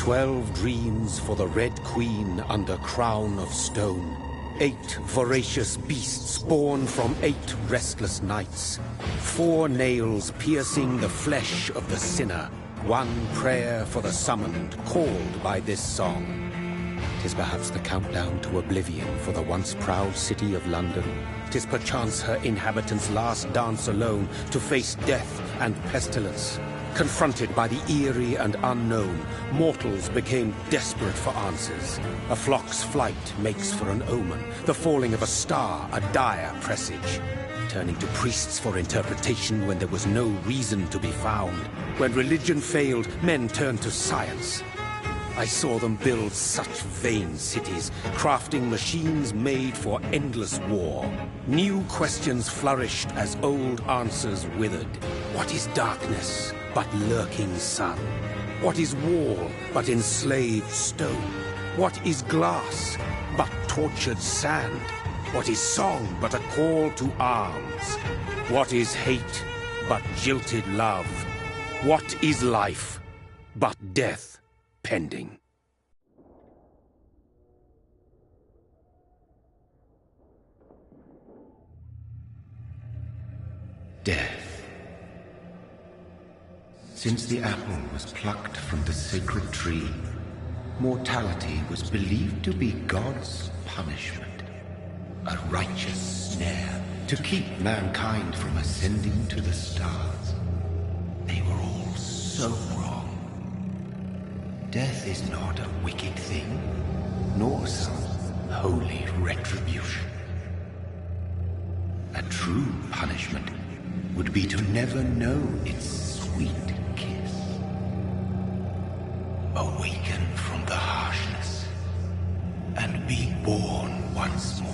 12 dreams for the Red Queen under crown of stone. 8 voracious beasts born from 8 restless nights. 4 nails piercing the flesh of the sinner. 1 prayer for the summoned, called by this song. 'Tis perhaps the countdown to oblivion for the once proud city of London. 'Tis perchance her inhabitants' last dance alone to face death and pestilence. Confronted by the eerie and unknown, mortals became desperate for answers. A flock's flight makes for an omen, the falling of a star a dire presage. Turning to priests for interpretation when there was no reason to be found. When religion failed, men turned to science. I saw them build such vain cities, crafting machines made for endless war. New questions flourished as old answers withered. What is darkness but lurking sun? What is wall but enslaved stone? What is glass but tortured sand? What is song but a call to arms? What is hate but jilted love? What is life but death pending? Death. Since the apple was plucked from the sacred tree, mortality was believed to be God's punishment. A righteous snare to keep mankind from ascending to the stars. They were all so wrong. Death is not a wicked thing, nor some holy retribution. A true punishment would be to never know its sweet kiss. Awaken from the harshness and be born once more.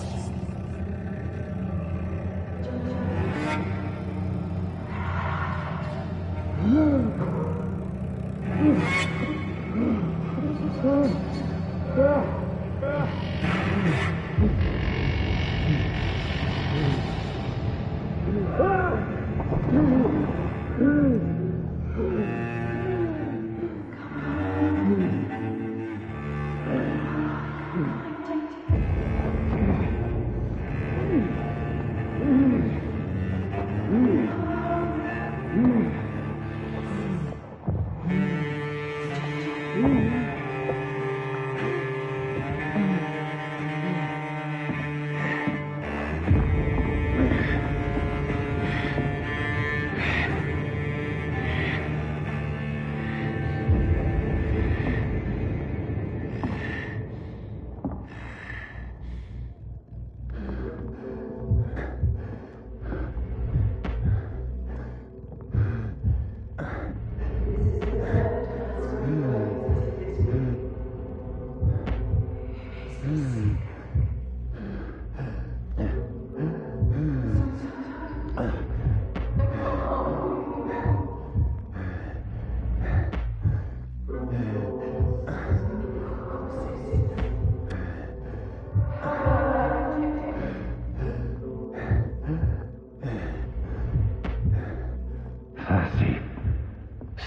Thirsty.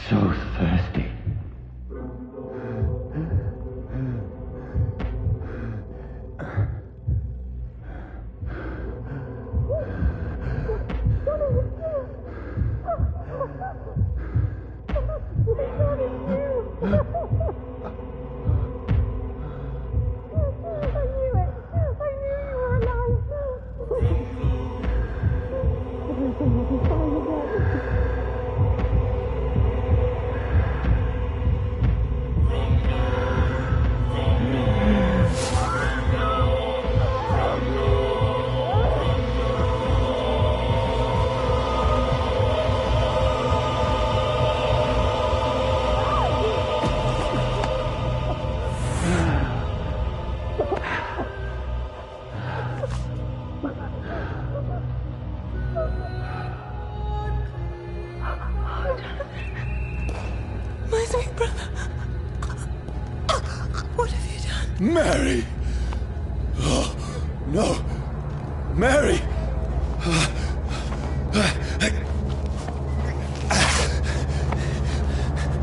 So thirsty. Mary! Oh, no! Mary!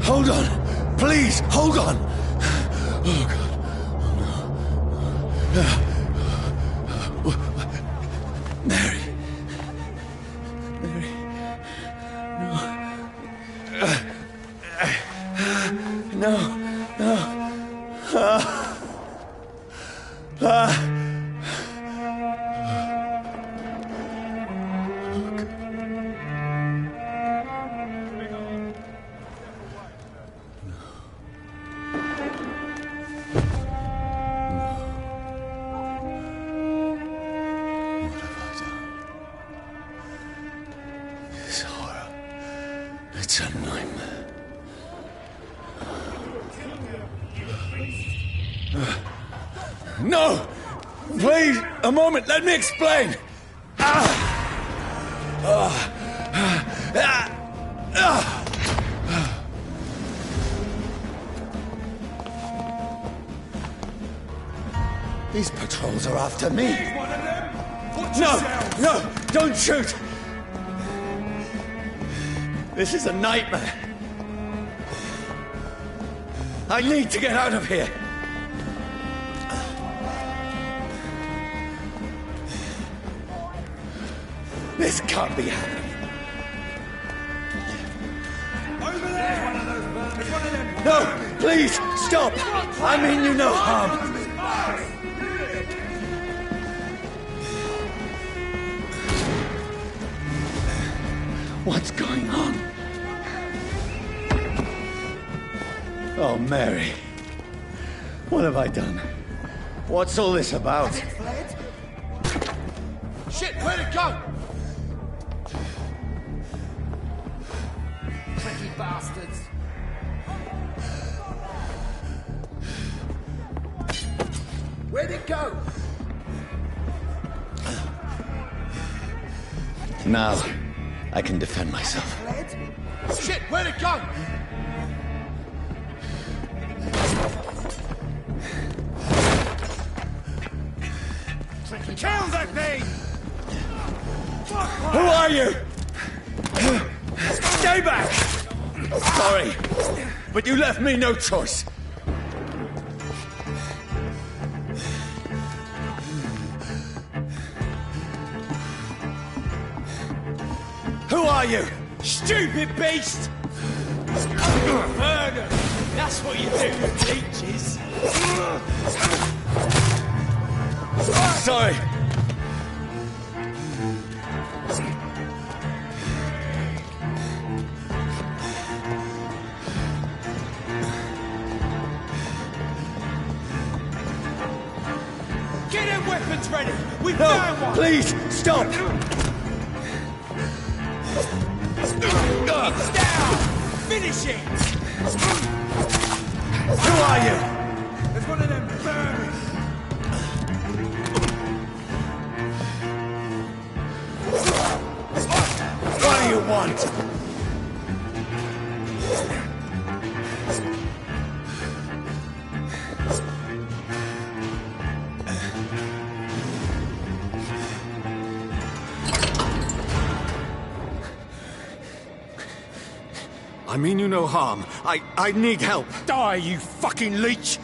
Hold on! Please, hold on! Oh, God. Oh, no. Mary. Mary. No. No. It's a nightmare. No! Please, a moment, let me explain! These patrols are after me. No, don't shoot! This is a nightmare. I need to get out of here. This can't be happening. Over there! It's one of them! No, please, stop! I mean you no harm. What's going on? Oh, Mary. What have I done? What's all this about? Shit, where'd it go? Tricky bastards. Where'd it go? Now, I can defend myself. Shit, where'd it go? Kill that thing! Who are you? Stay back! Sorry, but you left me no choice. Who are you? Stupid beast! Murder! That's what you do to teachers. Sorry. Get them weapons ready! We found one! Please, stop! It's down! Finish it! Who are you? There's one of them burning! What do you want? I mean you no harm. I need help. Die, you fucking leech!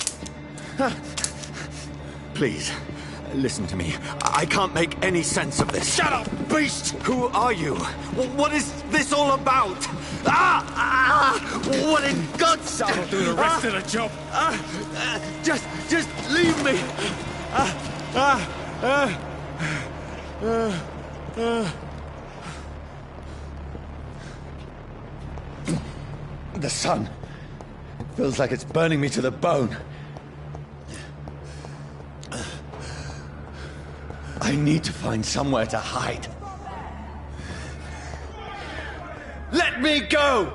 Please, listen to me. I can't make any sense of this. Shut up, beast! Who are you? What is this all about? What in God's name? That'll do the rest of the job. Just leave me. The sun feels like it's burning me to the bone. I need to find somewhere to hide. Let me go!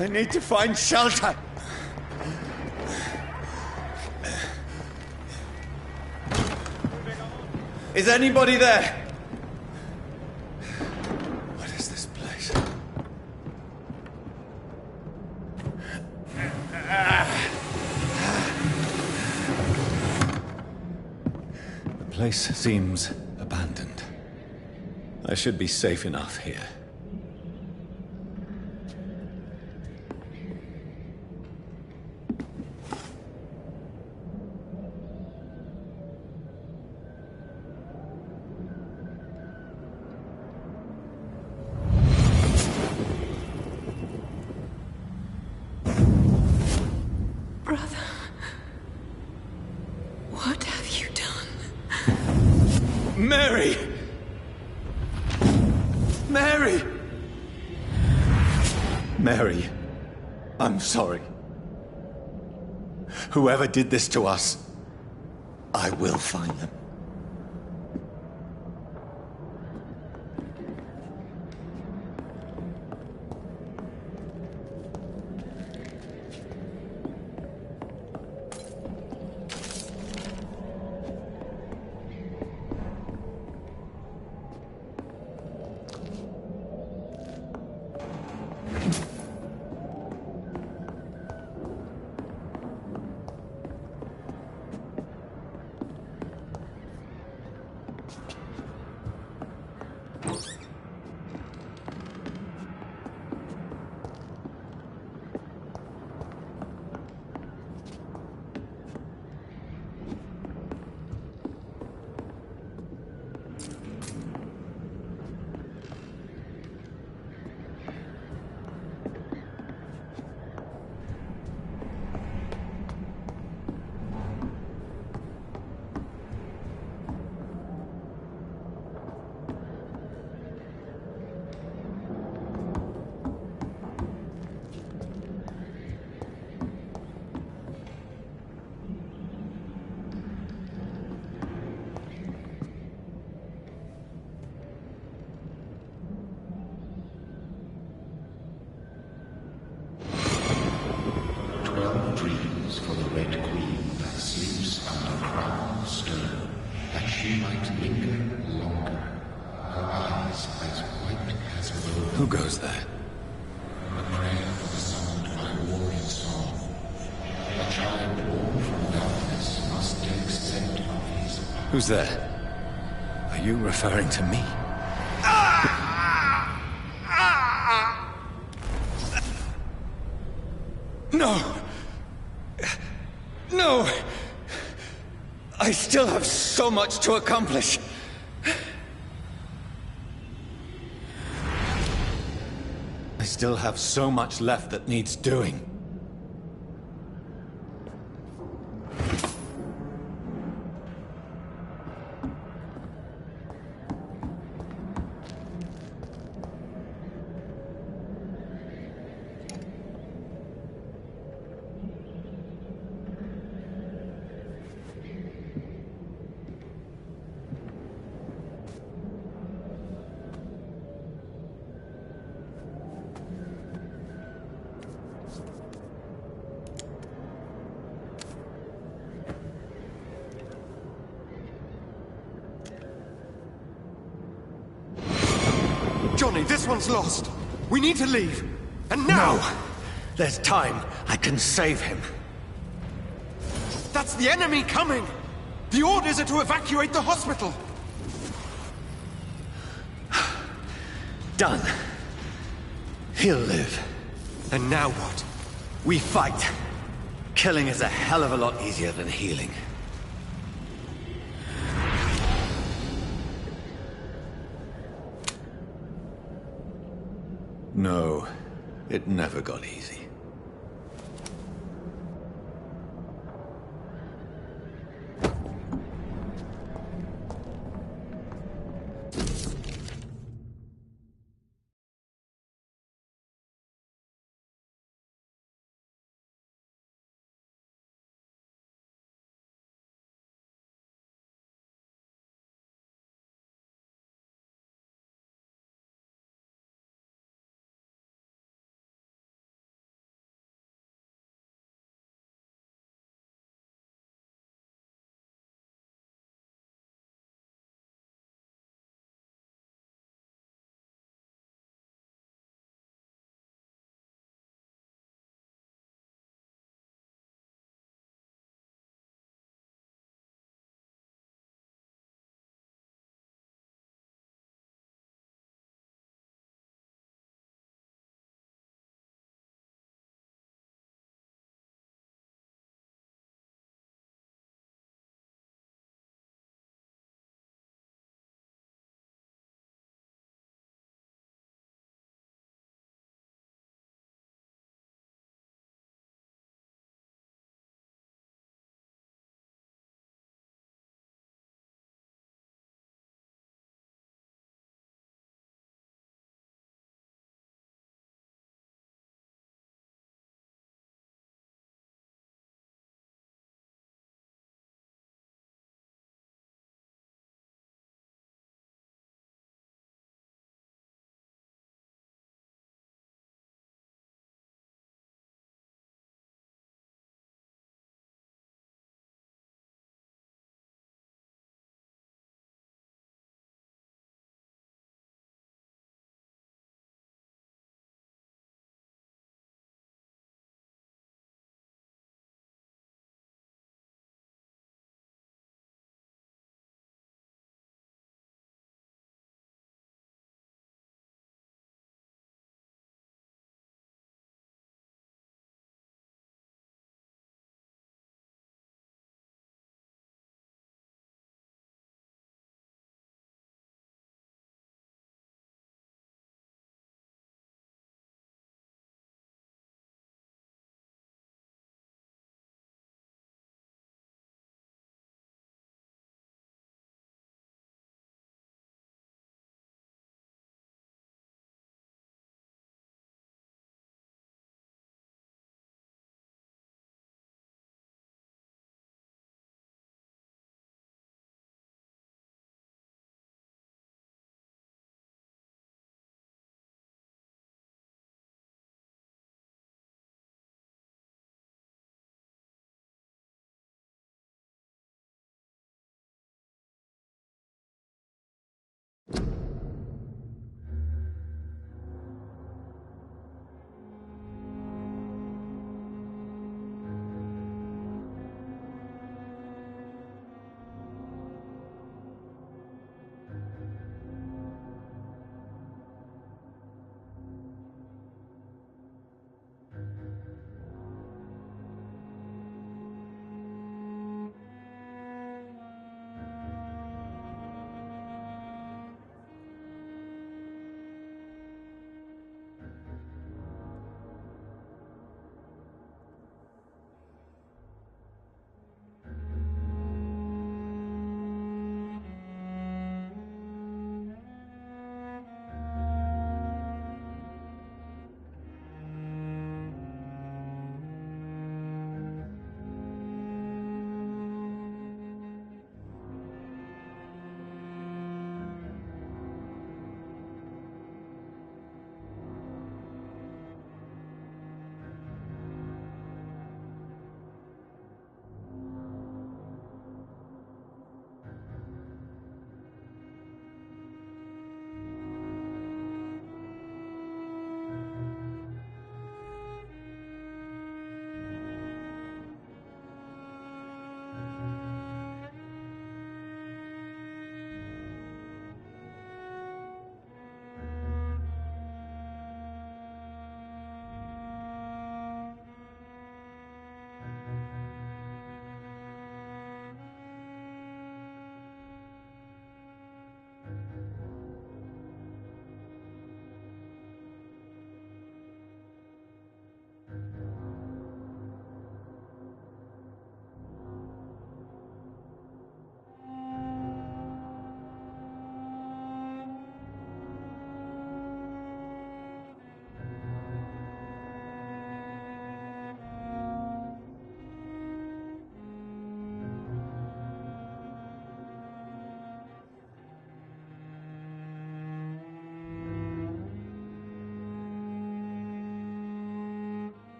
I need to find shelter. Is anybody there? What is this place? place seems abandoned. I should be safe enough here. Brother, what have you done? Mary! Mary! Mary, I'm sorry. Whoever did this to us, I will find them. Dreams for the Red Queen that sleeps under crown of stone, that she might linger longer, her eyes as white as wool. Who goes there? A prayer for the summoned by warrior song. A child born from darkness must take scent of his path. Who's there? Are you referring to me? No! No! I still have so much to accomplish. I still have so much left that needs doing. Johnny, this one's lost. We need to leave. And now! No! There's time. I can save him. That's the enemy coming! The orders are to evacuate the hospital! Done. He'll live. And now what? We fight. Killing is a hell of a lot easier than healing. No, it never got easy.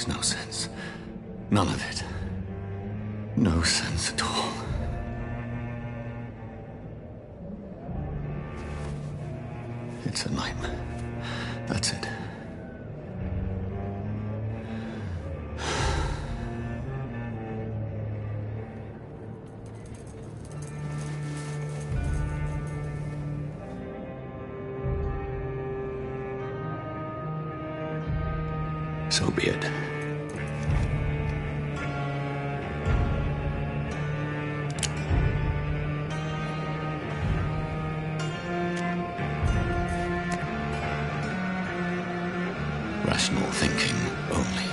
makes no sense. None of it. No sense at all. It's a nightmare. That's it. So be it. Rational thinking only.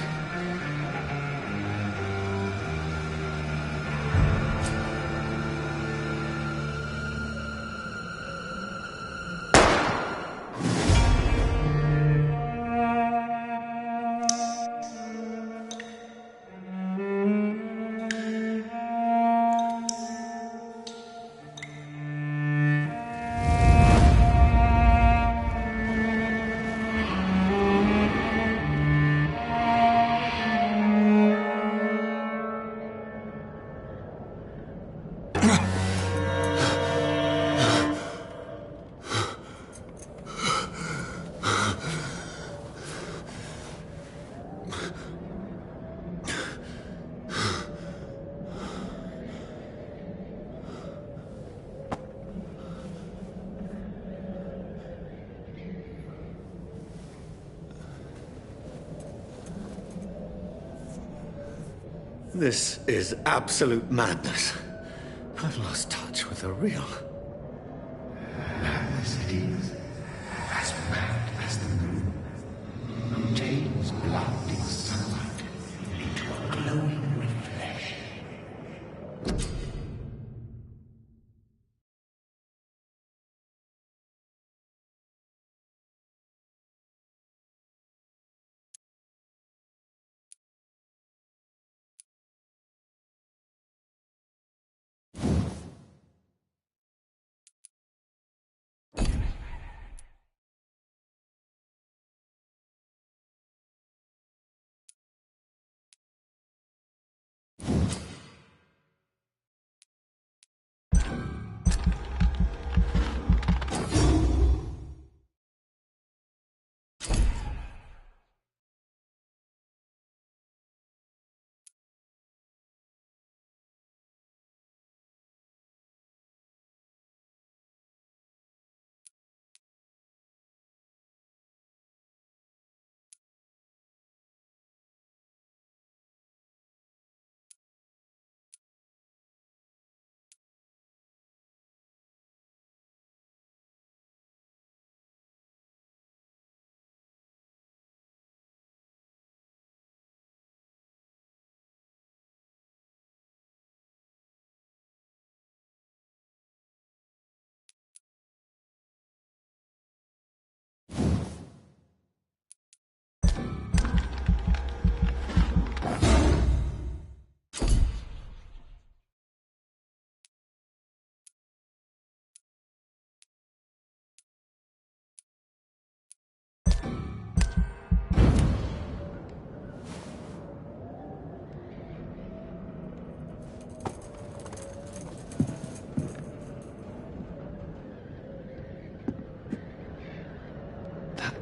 This is absolute madness. I've lost touch with the real. Madness it is, as mad as the moon, who takes blood in sunlight into a glowing reflection.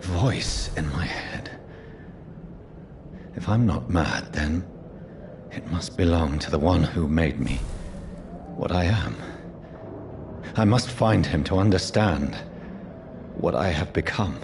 Voice in my head. If I'm not mad, then it must belong to the one who made me what I am. I must find him to understand what I have become.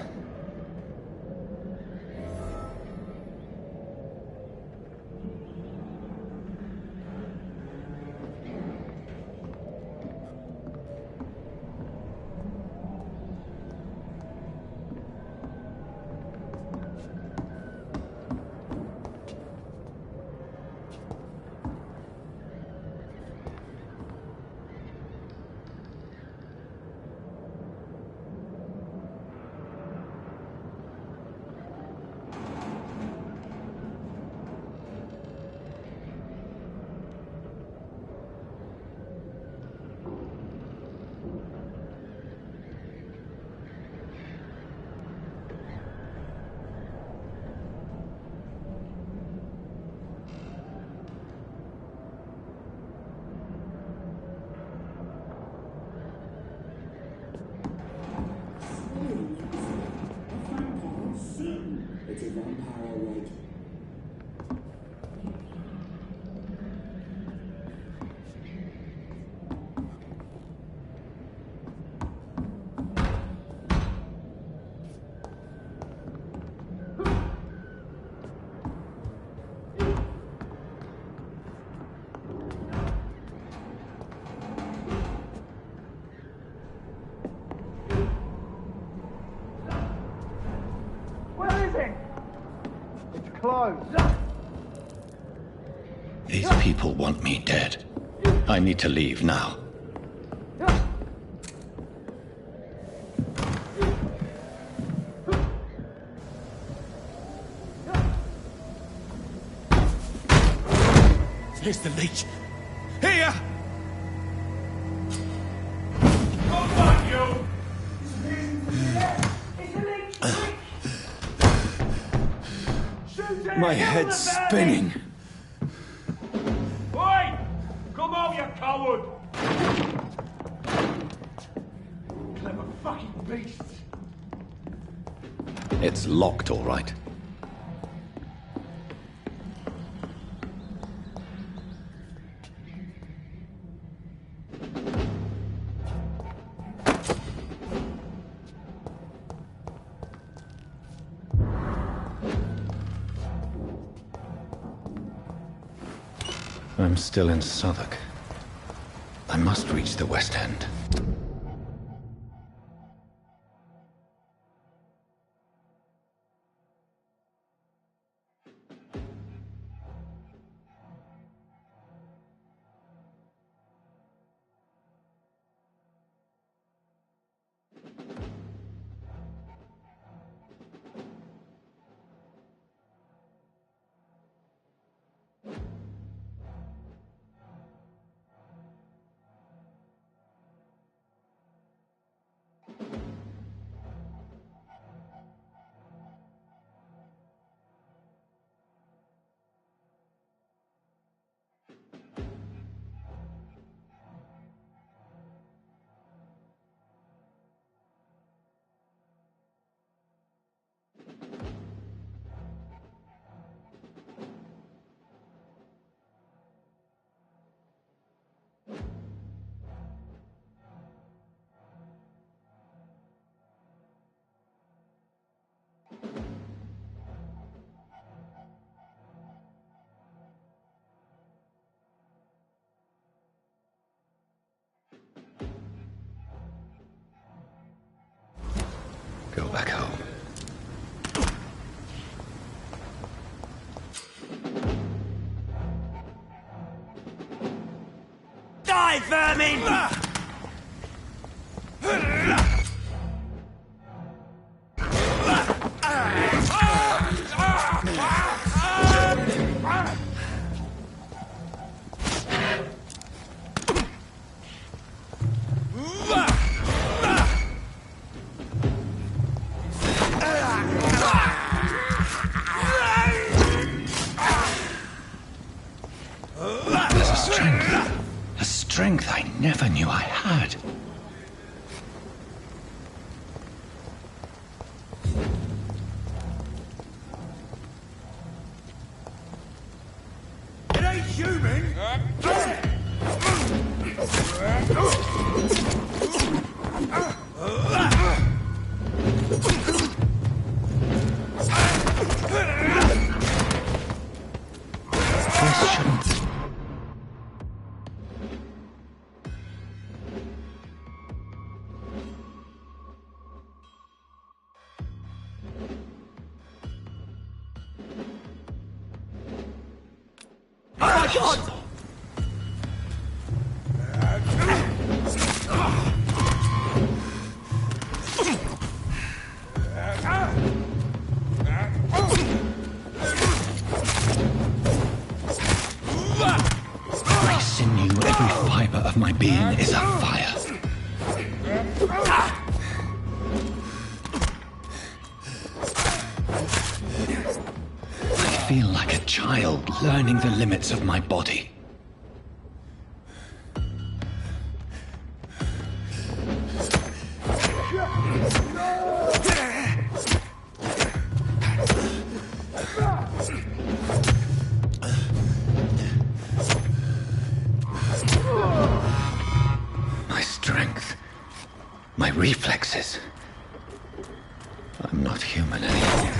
These people want me dead. I need to leave now. Here's the leech. Here! My head's spinning. Oi! Come on, you coward! Clever fucking beasts! It's locked, all right. I'm still in Southwark. I must reach the West End. Go back home. Die, vermin! Strength I never knew I had. It ain't human! This shouldn't... God! Every sinew, every fiber of my being is afire. I feel like a child learning the limits of my body. My strength, my reflexes. I'm not human anymore.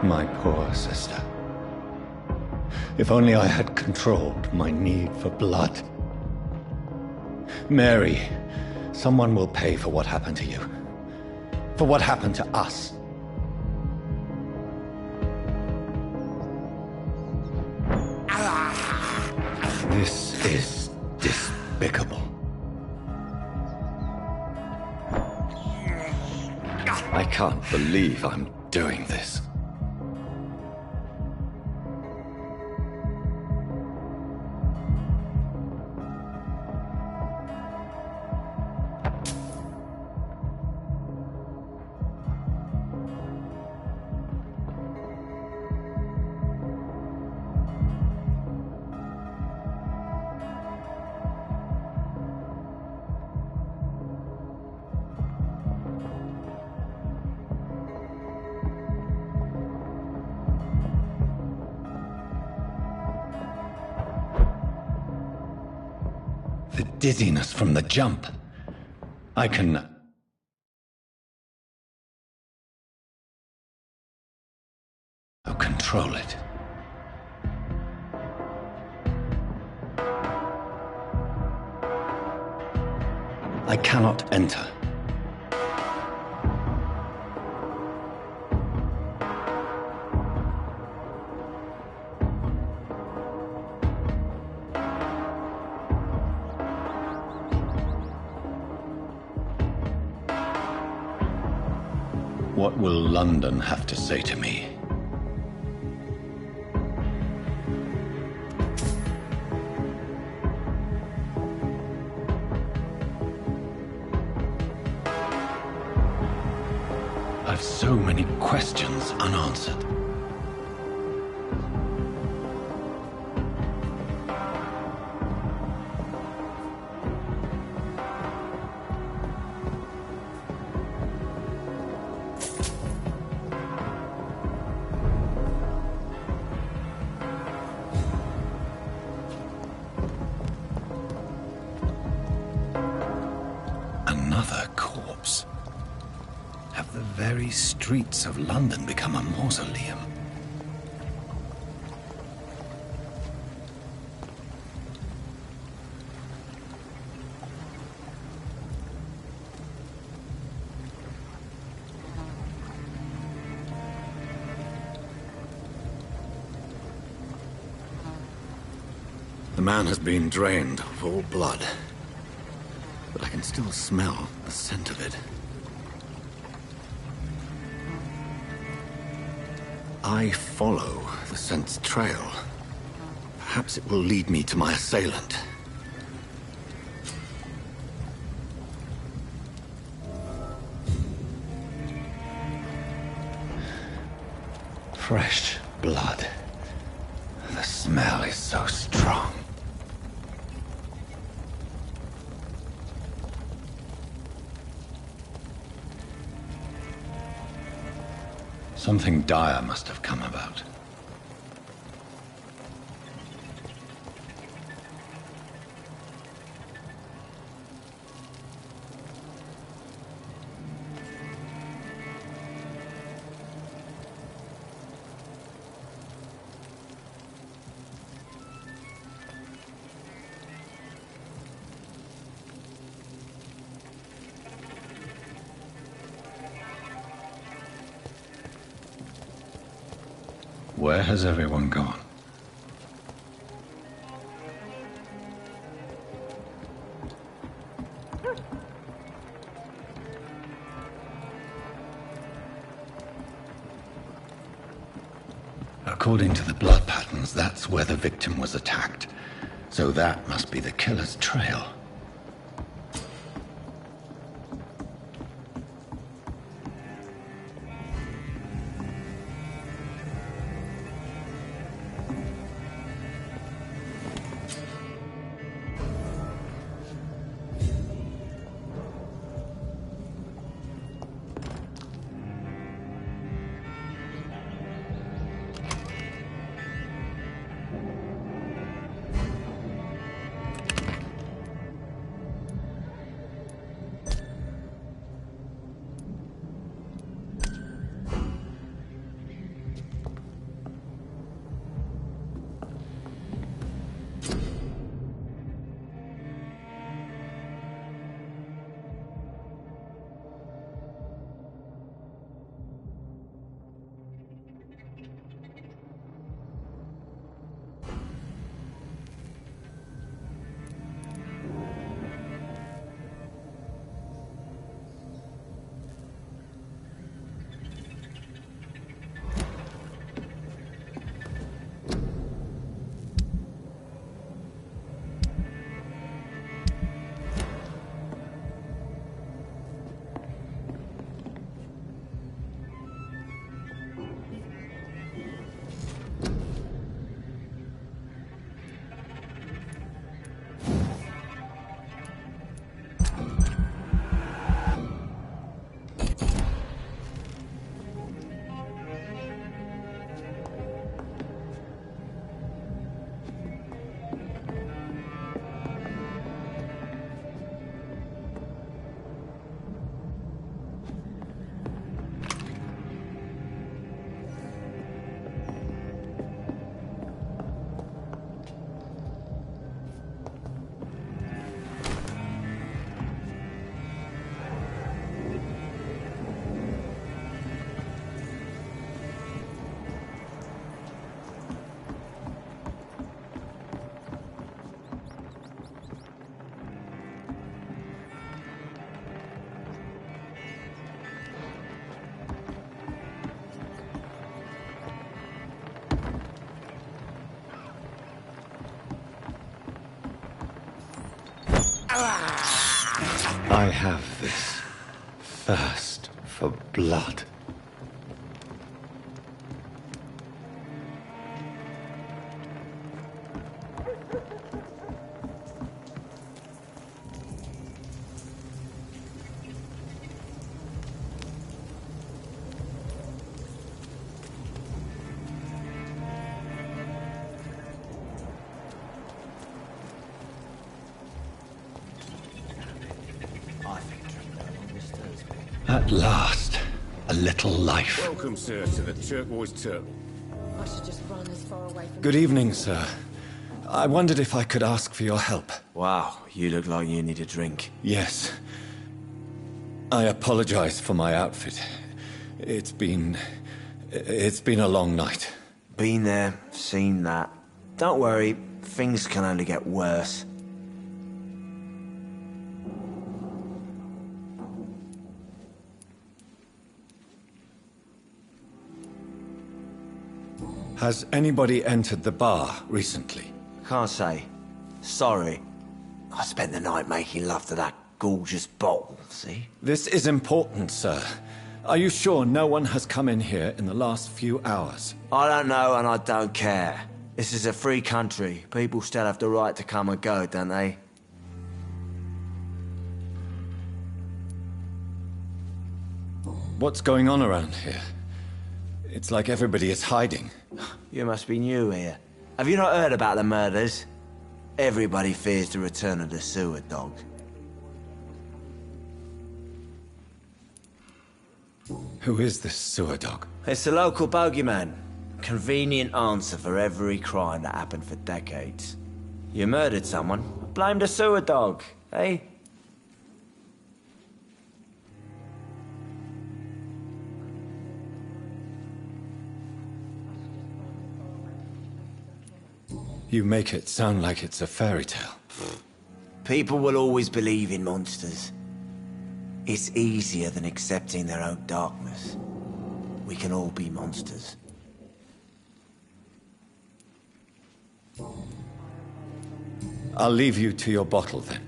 My poor sister. If only I had controlled my need for blood. Mary, someone will pay for what happened to you. For what happened to us. This is despicable. I can't believe I'm doing this. The dizziness from the jump. I can... I'll control it. I cannot enter. What will London have to say to me? I've so many questions unanswered. Another corpse. Have the very streets of London become a mausoleum? The man has been drained of all blood, but I can still smell the scent of it. I follow the scent's trail. Perhaps it will lead me to my assailant. Fresh blood. The smell is so strong. Something dire must have come about. Where has everyone gone? According to the blood patterns, that's where the victim was attacked. So that must be the killer's trail. I have this thirst for blood. At last, a little life. Welcome, sir, to the turquoise turtle. I should just run as far away from... Good evening, sir. I wondered if I could ask for your help. Wow, you look like you need a drink. Yes. I apologize for my outfit. It's been a long night. Been there, seen that. Don't worry, things can only get worse. Has anybody entered the bar recently? Can't say. Sorry. I spent the night making love to that gorgeous bottle, see? This is important, sir. Are you sure no one has come in here in the last few hours? I don't know and I don't care. This is a free country. People still have the right to come and go, don't they? What's going on around here? It's like everybody is hiding. You must be new here. Have you not heard about the murders? Everybody fears the return of the sewer dog. Who is this sewer dog? It's the local bogeyman. Convenient answer for every crime that happened for decades. You murdered someone, blame the sewer dog, eh? You make it sound like it's a fairy tale. People will always believe in monsters. It's easier than accepting their own darkness. We can all be monsters. I'll leave you to your bottle then.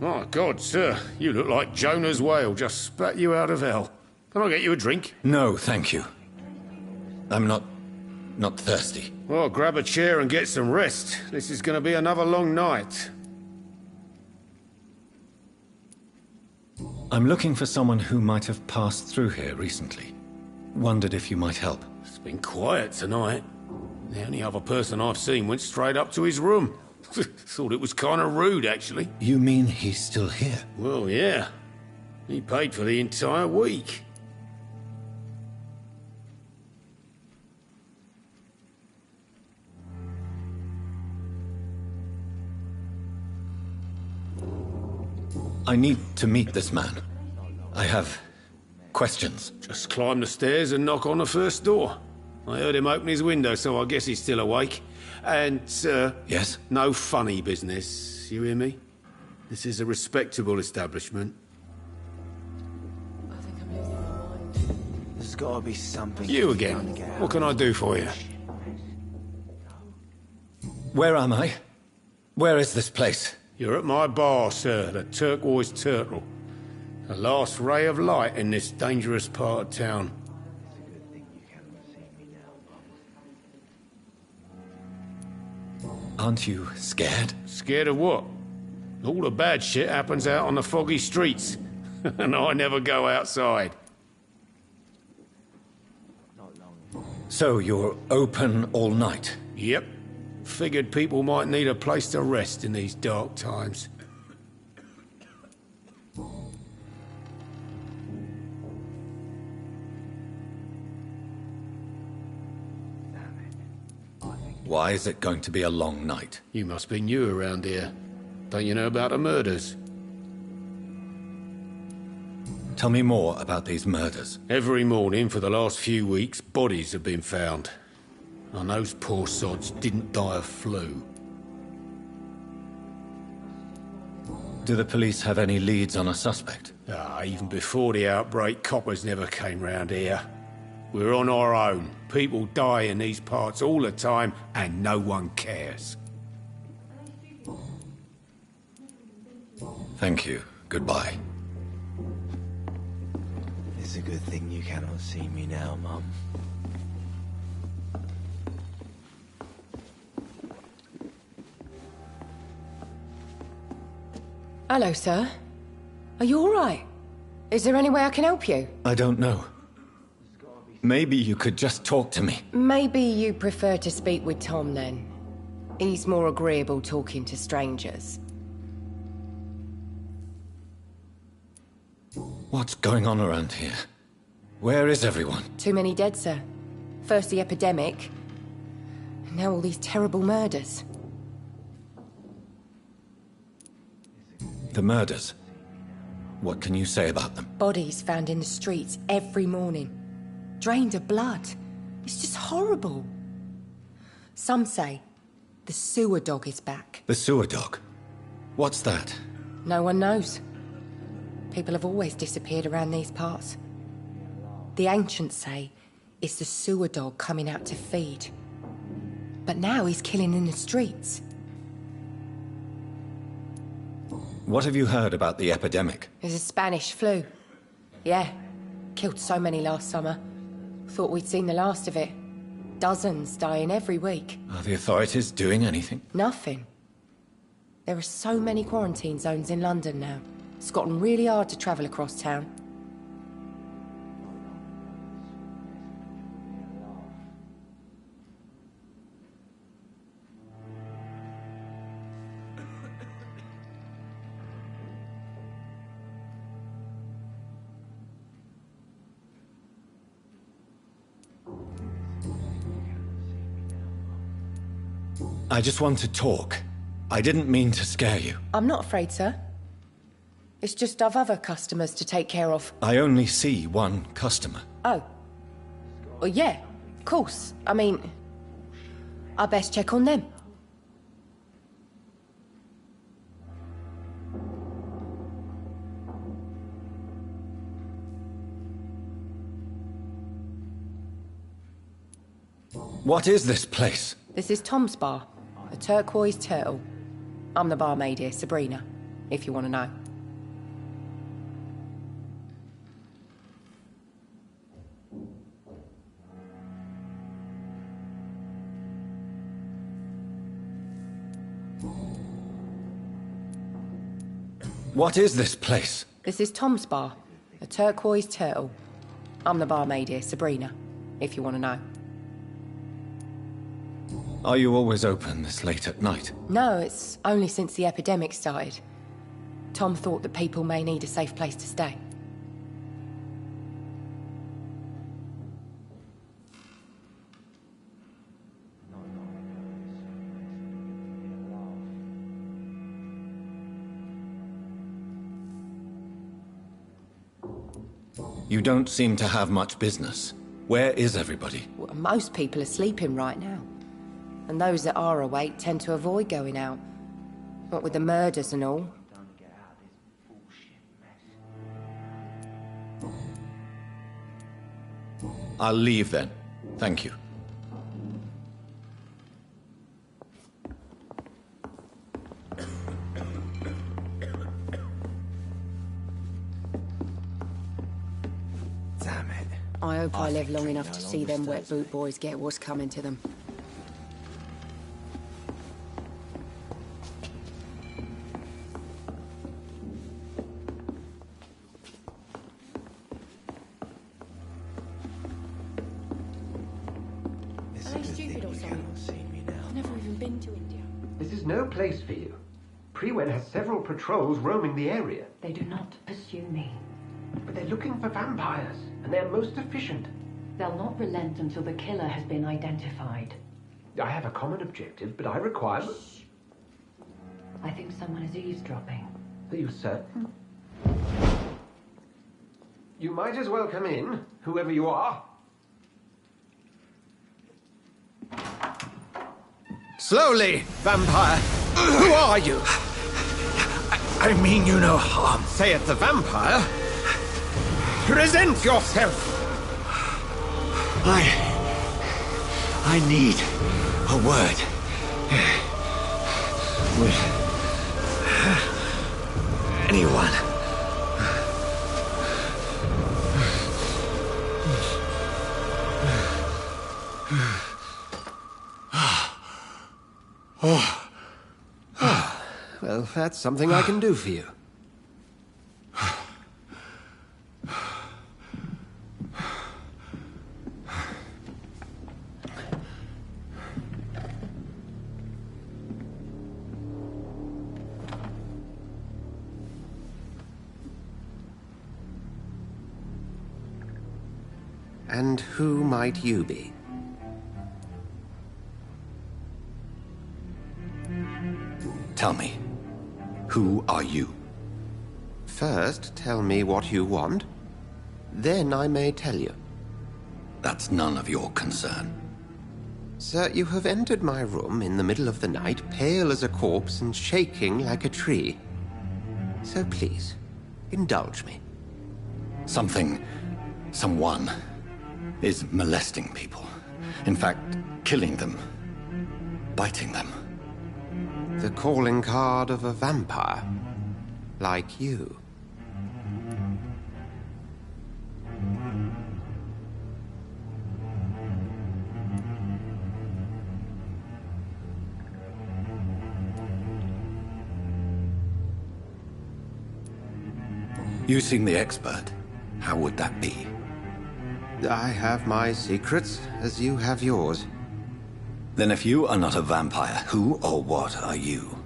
My God, sir, you look like Jonah's whale just spat you out of hell. Can I get you a drink? No, thank you. I'm not thirsty. Well, grab a chair and get some rest. This is going to be another long night. I'm looking for someone who might have passed through here recently. Wondered if you might help. It's been quiet tonight. The only other person I've seen went straight up to his room. Thought it was kind of rude, actually. You mean he's still here? Well, yeah. He paid for the entire week. I need to meet this man. I have questions. Just climb the stairs and knock on the first door. I heard him open his window, so I guess he's still awake. And, sir... Yes? No funny business, you hear me? This is a respectable establishment. I think I'm losing my mind. There's gotta be something... You again. What can I do for you? Where am I? Where is this place? You're at my bar, sir, the Turquoise Turtle. The last ray of light in this dangerous part of town. Aren't you scared? Scared of what? All the bad shit happens out on the foggy streets. And I never go outside. So you're open all night? Yep. Figured people might need a place to rest in these dark times. Why is it going to be a long night? You must be new around here. Don't you know about the murders? Tell me more about these murders. Every morning for the last few weeks, bodies have been found. And those poor sods didn't die of flu. Do the police have any leads on a suspect? Even before the outbreak, coppers never came round here. We're on our own. People die in these parts all the time, and no one cares. Thank you. Goodbye. It's a good thing you cannot see me now, Mum. Hello, sir. Are you all right? Is there any way I can help you? I don't know. Maybe you could just talk to me. Maybe you prefer to speak with Tom, then. He's more agreeable talking to strangers. What's going on around here? Where is everyone? Too many dead, sir. First the epidemic, and now all these terrible murders. The murders. What can you say about them? Bodies found in the streets every morning. Drained of blood. It's just horrible. Some say the sewer dog is back. The sewer dog? What's that? No one knows. People have always disappeared around these parts. The ancients say it's the sewer dog coming out to feed. But now he's killing in the streets. What have you heard about the epidemic? There's a Spanish flu. Yeah. Killed so many last summer. Thought we'd seen the last of it. Dozens dying every week. Are the authorities doing anything? Nothing. There are so many quarantine zones in London now. It's gotten really hard to travel across town. I just want to talk. I didn't mean to scare you. I'm not afraid, sir. It's just I've other customers to take care of. I only see one customer. Oh. Well, yeah, of course. I mean, I best check on them. What is this place? This is Tom's bar, a turquoise turtle. I'm the barmaid here, Sabrina, if you want to know. What is this place? This is Tom's bar, a turquoise turtle. I'm the barmaid here, Sabrina, if you want to know. Are you always open this late at night? No, it's only since the epidemic started. Tom thought that people may need a safe place to stay. You don't seem to have much business. Where is everybody? Well, most people are sleeping right now. And those that are awake tend to avoid going out. What with the murders and all. I'll leave then. Thank you. Damn it. I hope I live long enough to see them wet boot boys get what's coming to them. This is no place for you. Priwen has several patrols roaming the area. They do not pursue me. But they're looking for vampires, and they're most efficient. They'll not relent until the killer has been identified. I have a common objective, but I require... Shh. I think someone is eavesdropping. Are you certain? You might as well come in, whoever you are. Slowly, vampire. Who are you? I mean you no harm. Saith the vampire. Present yourself. I need a word with anyone. Well, that's something I can do for you. And who might you be? Tell me, who are you? First, tell me what you want. Then I may tell you. That's none of your concern. Sir, you have entered my room in the middle of the night, pale as a corpse and shaking like a tree. So please, indulge me. Someone is molesting people. In fact, killing them. Biting them. The calling card of a vampire. Like you. You seem the expert. How would that be? I have my secrets, as you have yours. Then if you are not a vampire, who or what are you?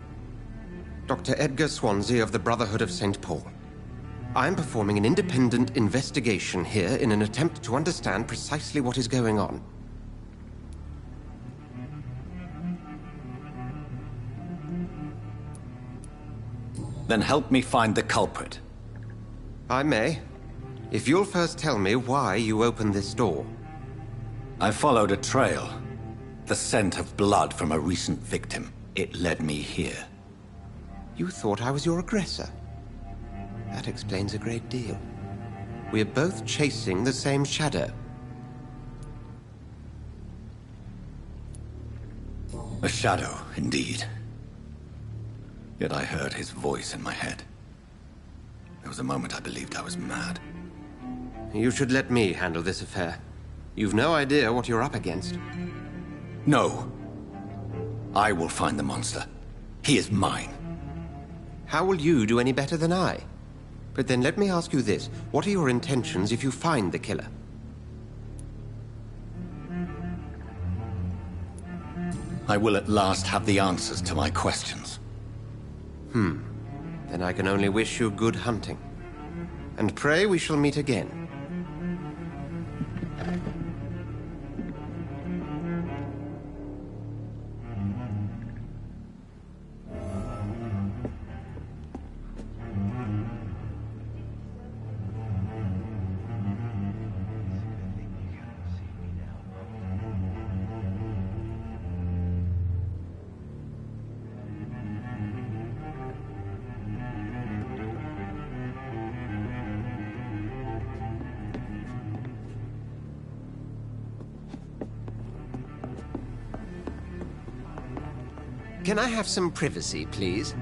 Dr. Edgar Swansea of the Brotherhood of St. Paul. I'm performing an independent investigation here in an attempt to understand precisely what is going on. Then help me find the culprit. I may. If you'll first tell me why you opened this door. I followed a trail. The scent of blood from a recent victim. It led me here. You thought I was your aggressor. That explains a great deal. We're both chasing the same shadow. A shadow, indeed. Yet I heard his voice in my head. There was a moment I believed I was mad. You should let me handle this affair. You've no idea what you're up against. No. I will find the monster. He is mine. How will you do any better than I? But then let me ask you this. What are your intentions if you find the killer? I will at last have the answers to my questions. Then I can only wish you good hunting. And pray we shall meet again. Can I have some privacy, please?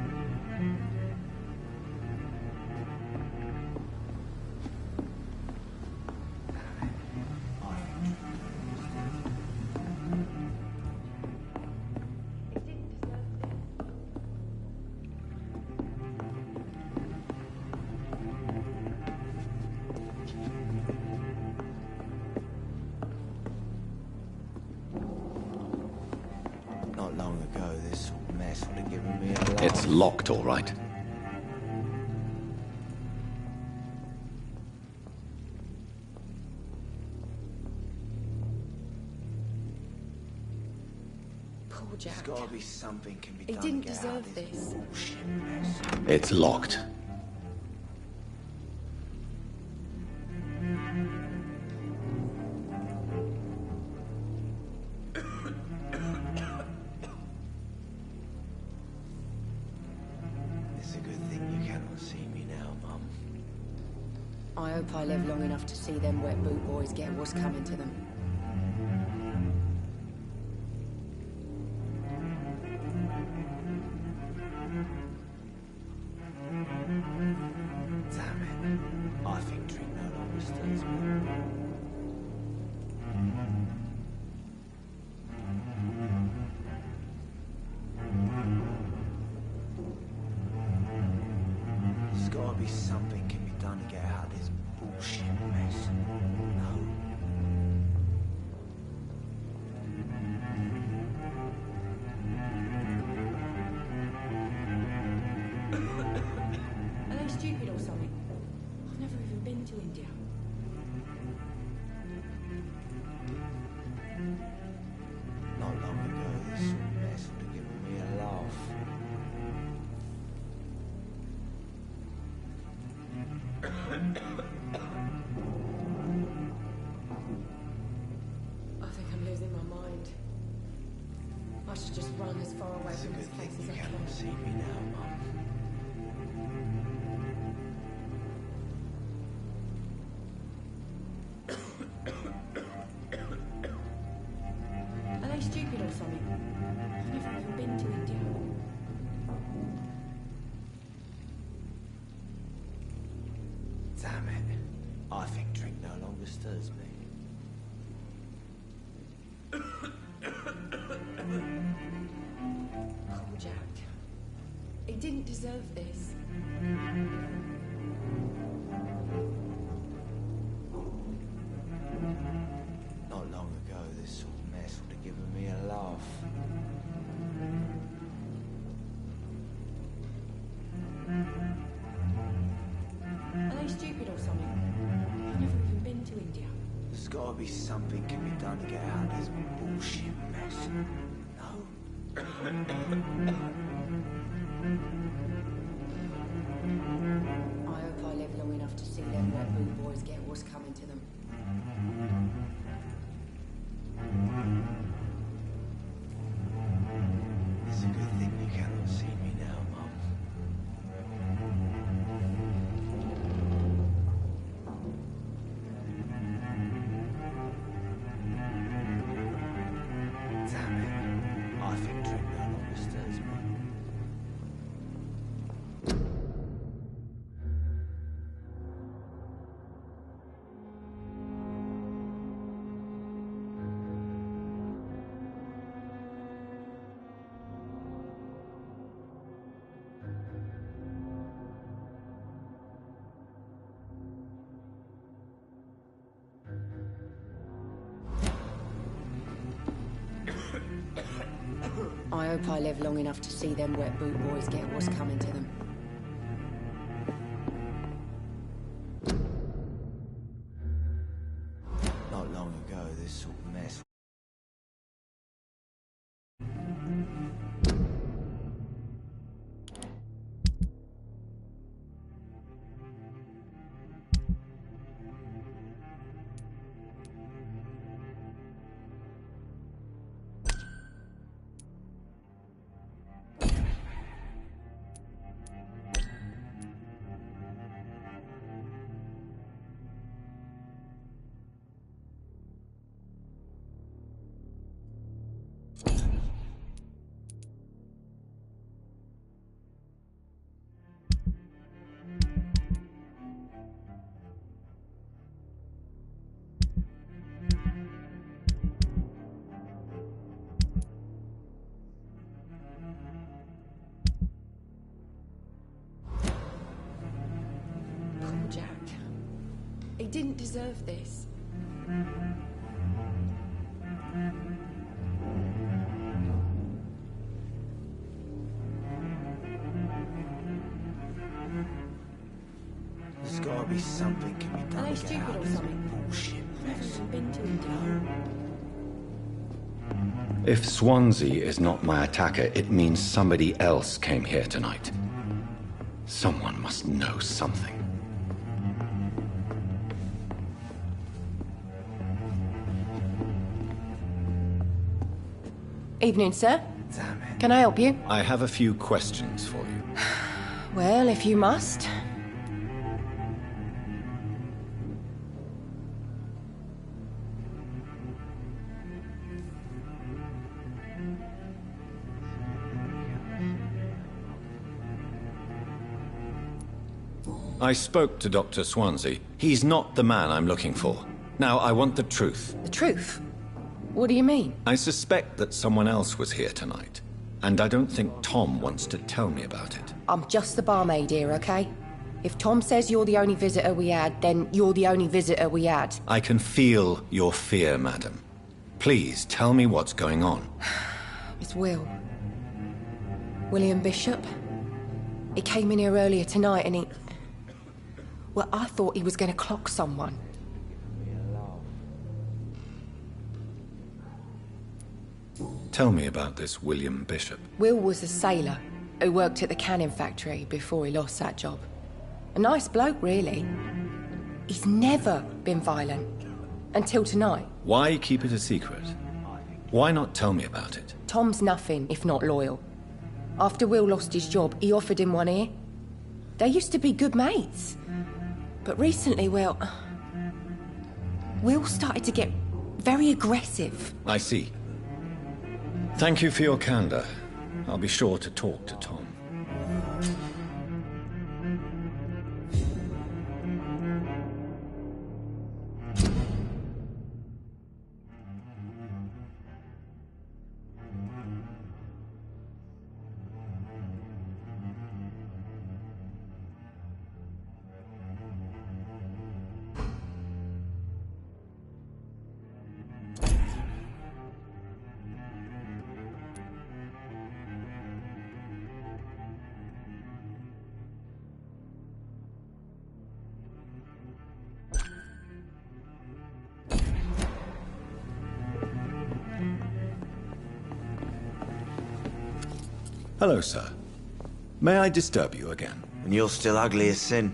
Not long ago, this sort of mess would have given me a laugh. It's locked, all right. Poor Jack. There's gotta be something can be He done didn't to get out of deserve this this. bullshit mess. It's locked. It's a good thing you cannot see me now, Mum. I hope I live long enough to see them wet boot boys get what's coming to them. gotta be something can be done to get out of this bullshit mess. No. Are they stupid or something? I've never even been to India. Not long ago, this sort of mess would have given me a laugh. I think I'm losing my mind. I should just run as far away It's a from good this thing place as you I cannot can. see me now, Mum. Are they stupid or something? I've never even been to India. Damn it. I think drink no longer stirs me. Oh, Jack. He didn't deserve this. Not long ago, this sort of mess would have given me a laugh. Are they stupid or something? I've never even been to India. There's gotta be something can be done to get out of this bullshit mess. No. I hope I live long enough to see them where boot boys get what's coming to them. It's a good thing you cannot see me now, Mum. Damn it. I think drink no longer stirs me. I hope I live long enough to see them wet boot boys get what's coming to them. Not long ago, this sort of mess. Poor Jack. He didn't deserve this. There's gotta be something can be done Are they to get stupid out or of this something? bullshit I've never mess. even been to India. If Swansea is not my attacker, it means somebody else came here tonight. Someone must know something. Evening, sir. Damn it. Can I help you? I have a few questions for you. Well, if you must. I spoke to Dr. Swansea. He's not the man I'm looking for. Now, I want the truth. The truth? What do you mean? I suspect that someone else was here tonight, and I don't think Tom wants to tell me about it. I'm just the barmaid here, okay? If Tom says you're the only visitor we had, then you're the only visitor we had. I can feel your fear, madam. Please, tell me what's going on. It's Will. William Bishop. He came in here earlier tonight and he... Well, I thought he was going to clock someone. Tell me about this William Bishop. Will was a sailor who worked at the cannon factory before he lost that job. A nice bloke, really. He's never been violent. Until tonight. Why keep it a secret? Why not tell me about it? Tom's nothing if not loyal. After Will lost his job, he offered him one ear. They used to be good mates. But recently, well... Will started to get very aggressive. I see. Thank you for your candor. I'll be sure to talk to Tom. Hello, sir. May I disturb you again? And you're still ugly as sin.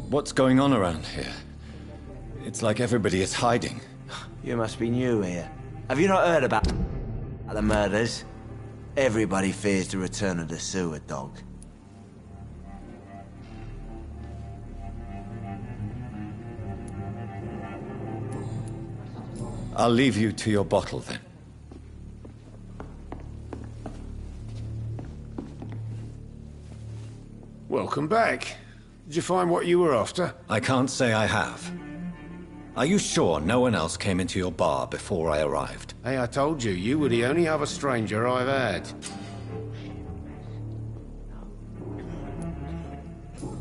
What's going on around here? It's like everybody is hiding. You must be new here. Have you not heard about the murders? Everybody fears the return of the sewer dog. I'll leave you to your bottle, then. Welcome back. Did you find what you were after? I can't say I have. Are you sure no one else came into your bar before I arrived? Hey, I told you, you were the only other stranger I've had.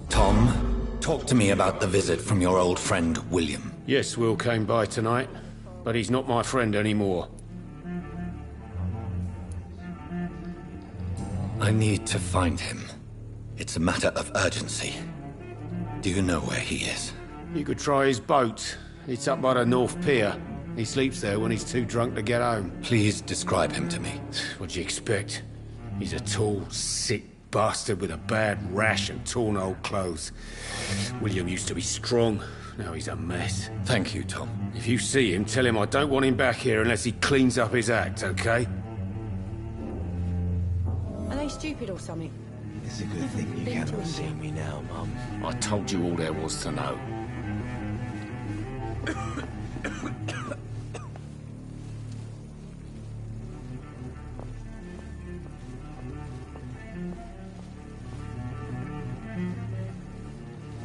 Tom, talk to me about the visit from your old friend, William. Yes, Will came by tonight. But he's not my friend anymore. I need to find him. It's a matter of urgency. Do you know where he is? You could try his boat. It's up by the North Pier. He sleeps there when he's too drunk to get home. Please describe him to me. What'd you expect? He's a tall, sick bastard with a bad rash and torn old clothes. William used to be strong. Now he's a mess. Thank you, Tom. If you see him, tell him I don't want him back here unless he cleans up his act, okay? Are they stupid or something? It's a good thing you cannot see me now, Mum. I told you all there was to know.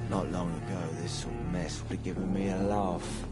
Not long ago, this sort of mess would have given me a laugh.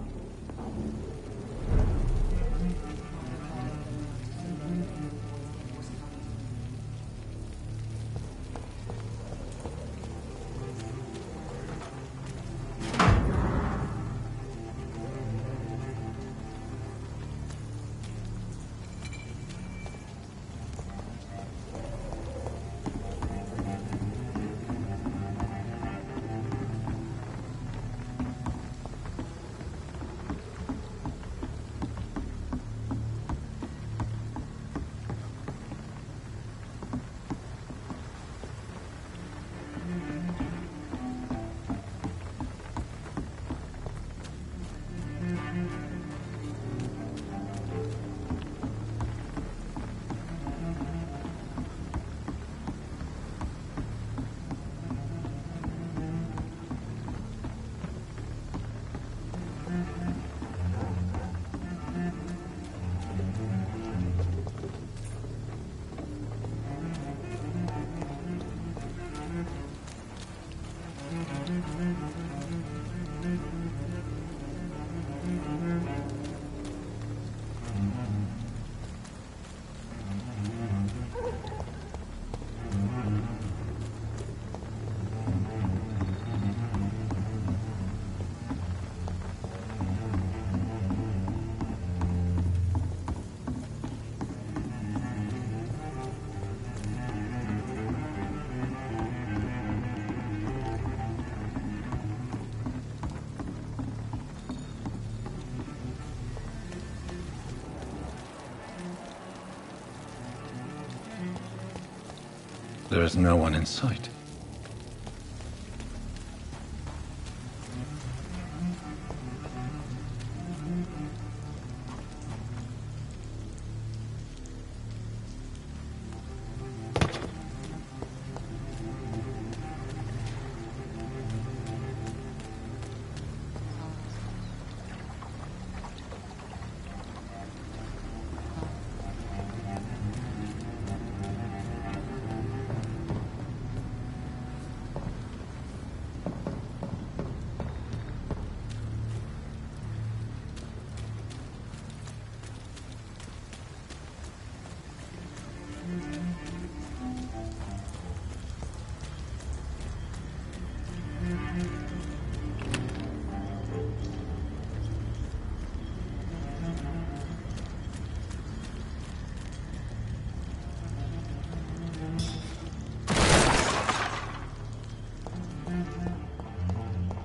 There is no one in sight.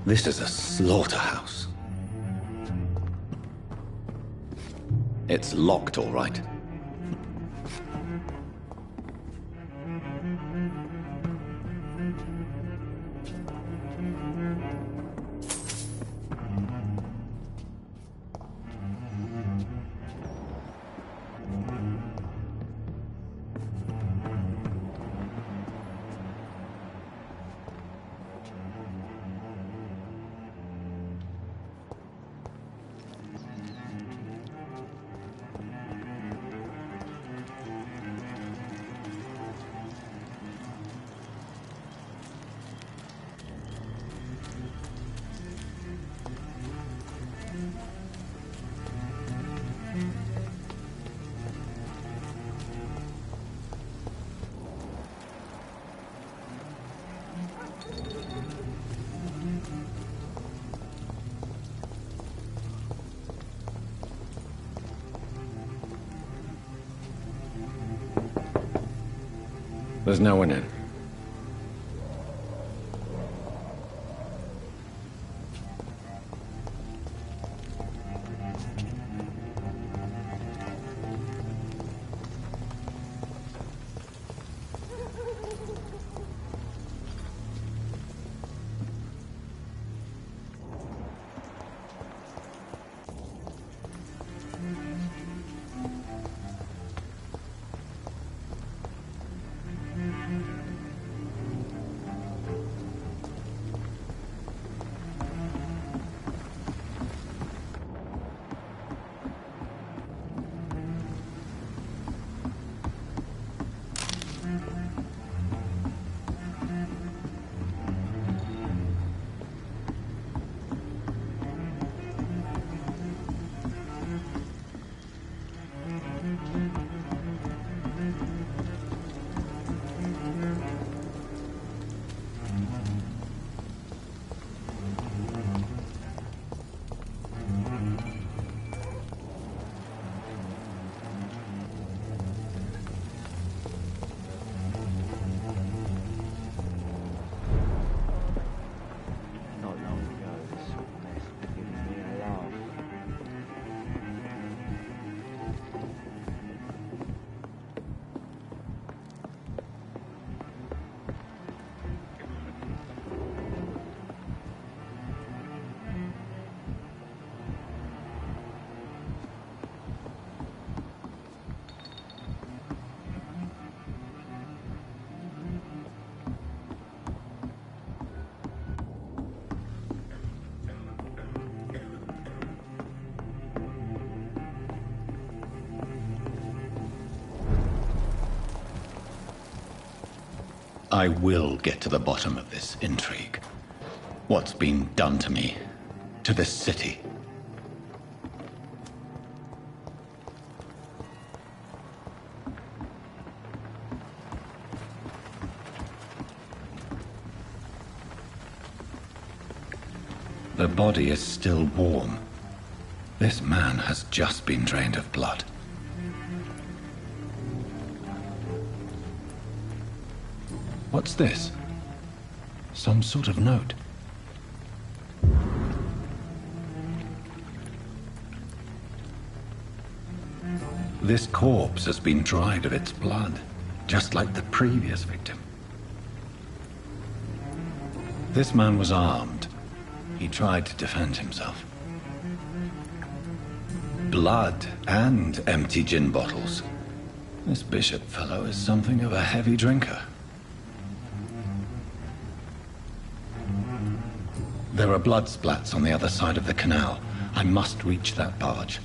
This is a slaughterhouse. It's locked, all right. There's no one in. I will get to the bottom of this intrigue. What's been done to me, to this city. The body is still warm. This man has just been drained of blood. What's this? Some sort of note. This corpse has been dried of its blood, just like the previous victim. This man was armed. He tried to defend himself. Blood and empty gin bottles. This bishop fellow is something of a heavy drinker. There are blood splats on the other side of the canal. I must reach that barge.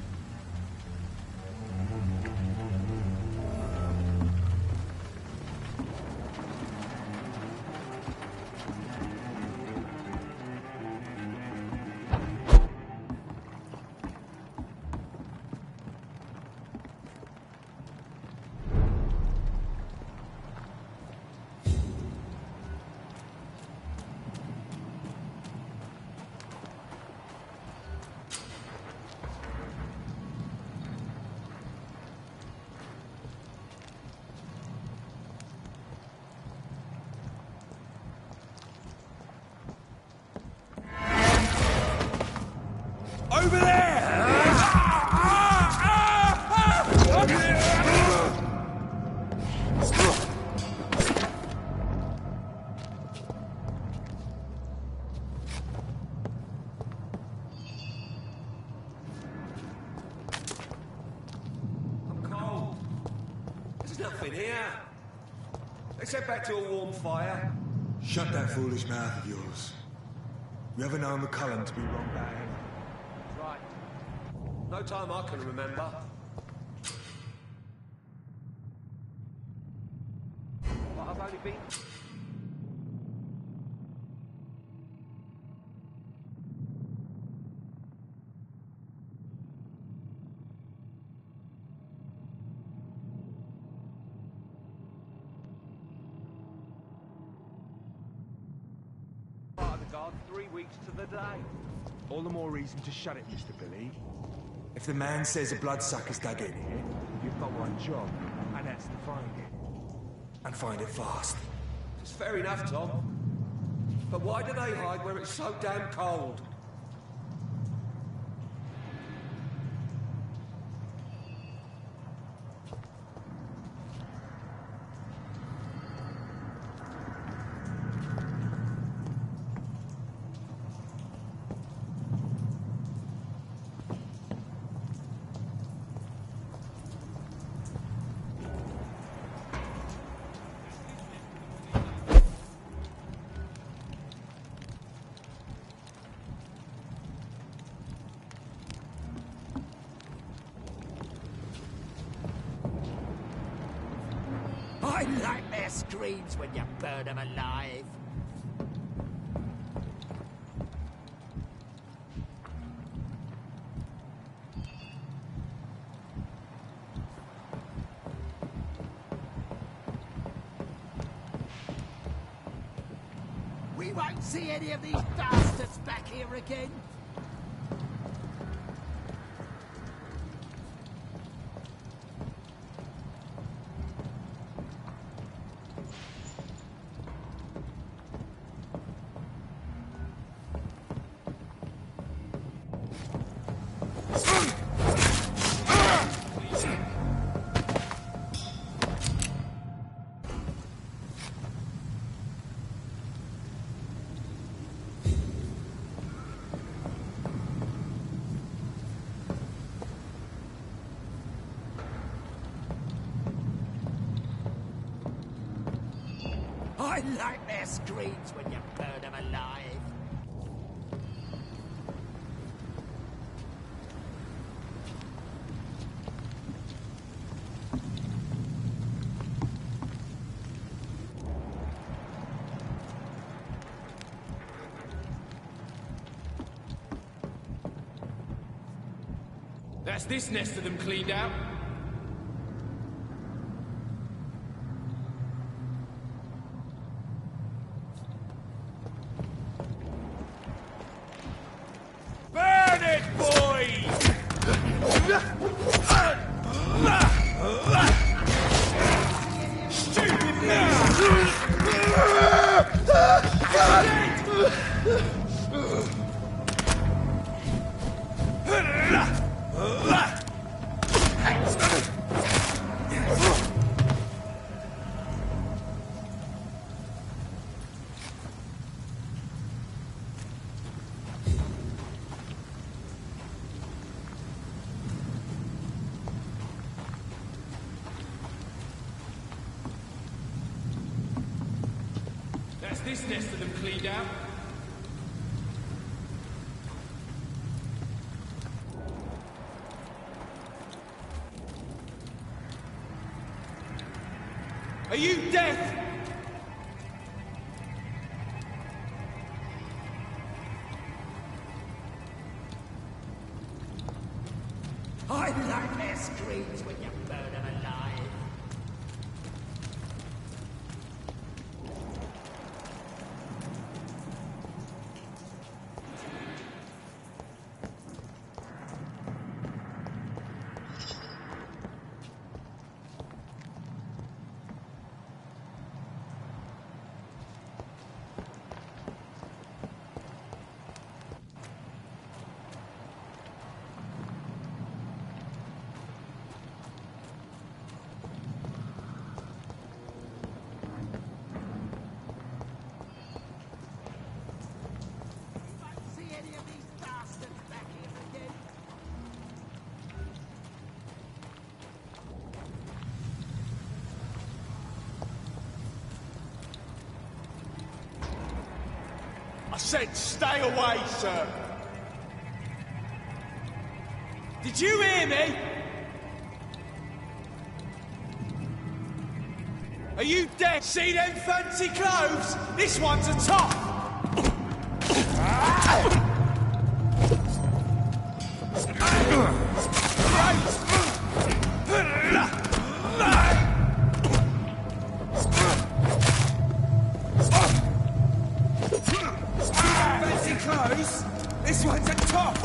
Over there! I'm cold. There's nothing here. Let's head back to a warm fire. Shut that foolish mouth of yours. You ever known McCullum to be wrong about him? Right. No time I can remember. But I've only been... part of the guard 3 weeks to the day. All the more reason to shut it, Mr. Billy. If the man says a bloodsucker's dug in here, you've got one job, and that's to find it. And find it fast. It's fair enough, Tom. But why do they hide where it's so damn cold? I like their screams when you burn them alive. We won't see any of these bastards back here again. I like their screams when you burn them alive. That's this nest of them cleaned out. Burn it, boys! Stupid Is this nest of them cleaned out? Are you deaf? I like their screams when you burn them alive. I said stay away, sir. Did you hear me? Are you dead? See them fancy clothes? This one's a top. Fancy clothes? This one's a top.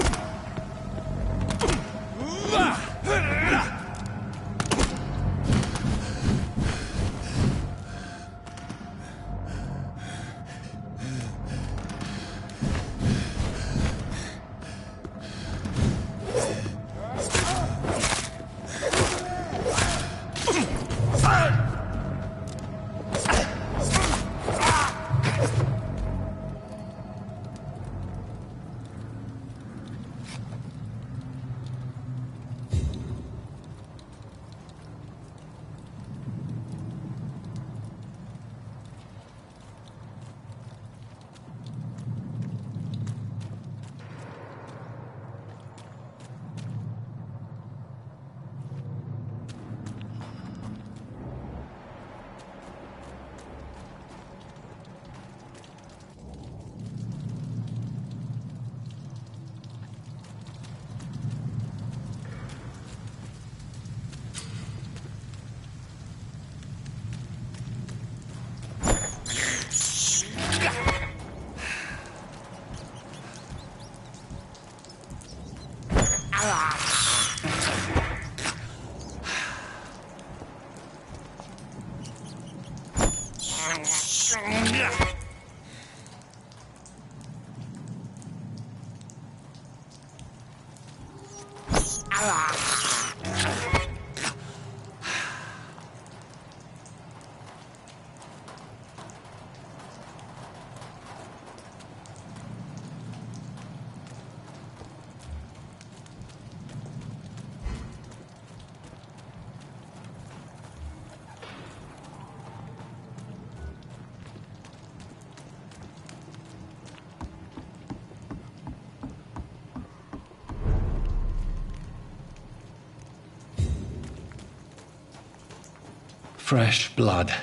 Fresh blood.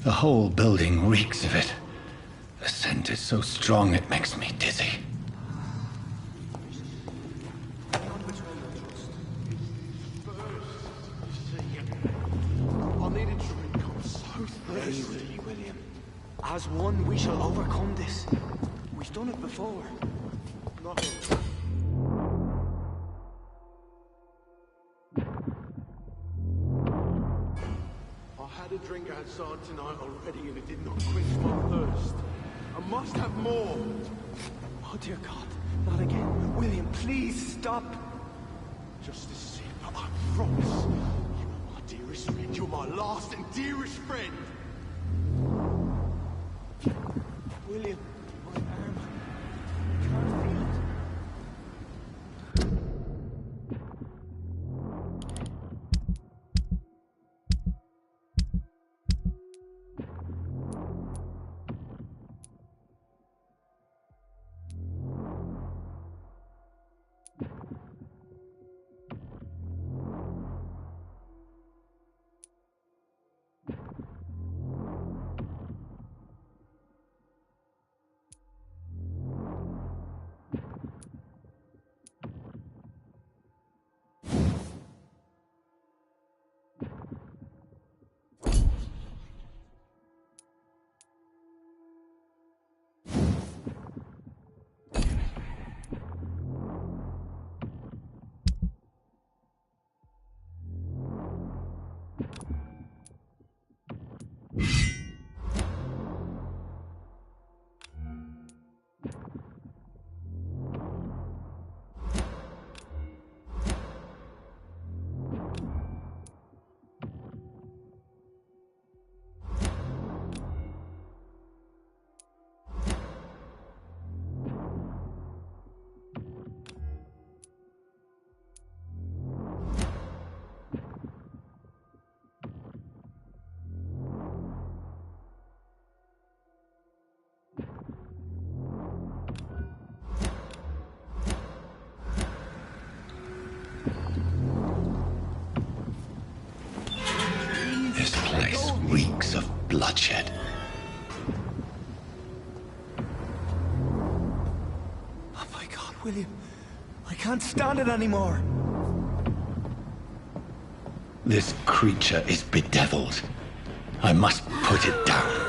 The whole building reeks of it. The scent is so strong it makes me dizzy. I need a drink. I'm so thirsty. William. As one, we shall overcome this. We've done it before. Not I had a drink outside tonight already and it did not quench my thirst. I must have more. Oh dear God, not again. William, please stop. Just a sip, I promise. You are my dearest friend. You're my last and dearest friend. William, my arm. I can't feel it. This place reeks of bloodshed. Oh my God, William. I can't stand it anymore. This creature is bedeviled. I must put it down.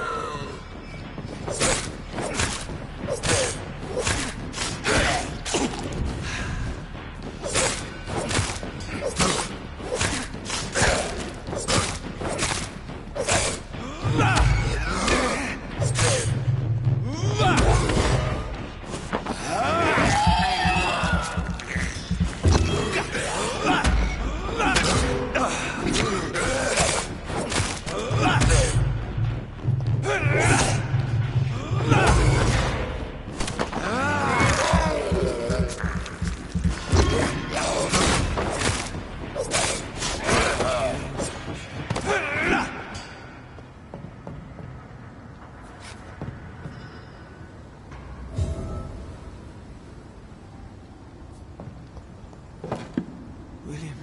William,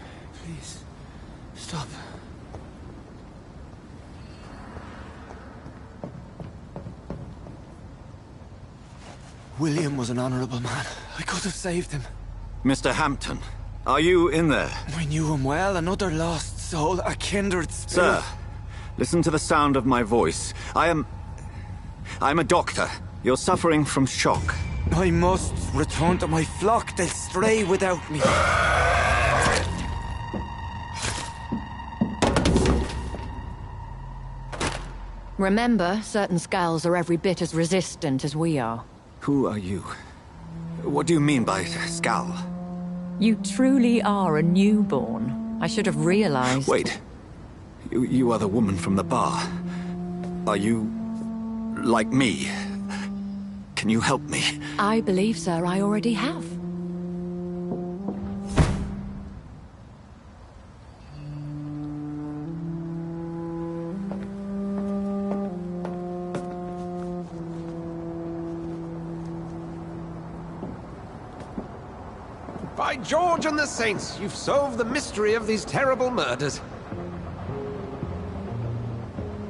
please, stop. William was an honorable man. I could have saved him. Mr. Hampton, are you in there? I knew him well, another lost soul, a kindred spirit. Sir, listen to the sound of my voice. I'm a doctor. You're suffering from shock. I must return to my flock. They'll stray without me. Remember, certain skulls are every bit as resistant as we are. Who are you? What do you mean by skull? You truly are a newborn. I should have realized. Wait. You are the woman from the bar. Are you like me? Can you help me? I believe, sir, I already have. By George and the Saints, you've solved the mystery of these terrible murders.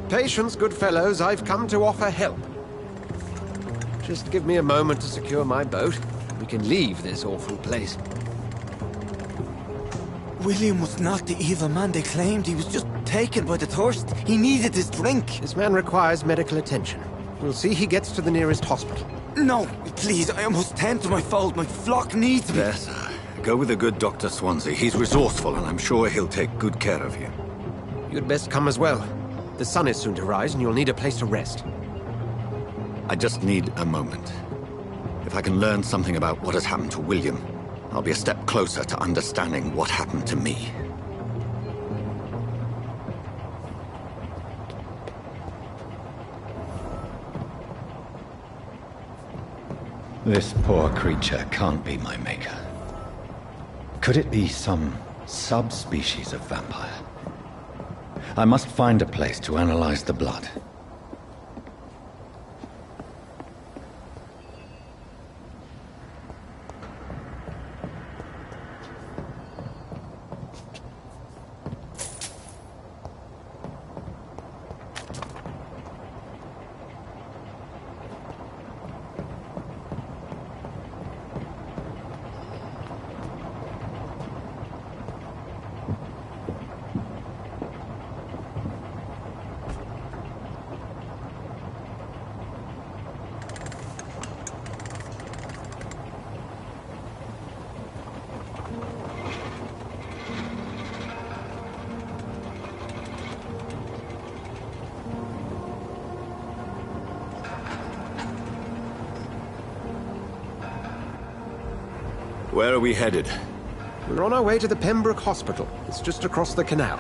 Patience, good fellows, I've come to offer help. Just give me a moment to secure my boat. We can leave this awful place. William was not the evil man they claimed. He was just taken by the thirst. He needed his drink. This man requires medical attention. We'll see he gets to the nearest hospital. No, please, I must tend to my fold. My flock needs me. There, sir. Go with the good Dr. Swansea. He's resourceful, and I'm sure he'll take good care of you. You'd best come as well. The sun is soon to rise, and you'll need a place to rest. I just need a moment. If I can learn something about what has happened to William, I'll be a step closer to understanding what happened to me. This poor creature can't be my maker. Could it be some subspecies of vampire? I must find a place to analyze the blood. Where are we headed? We're on our way to the Pembroke Hospital. It's just across the canal.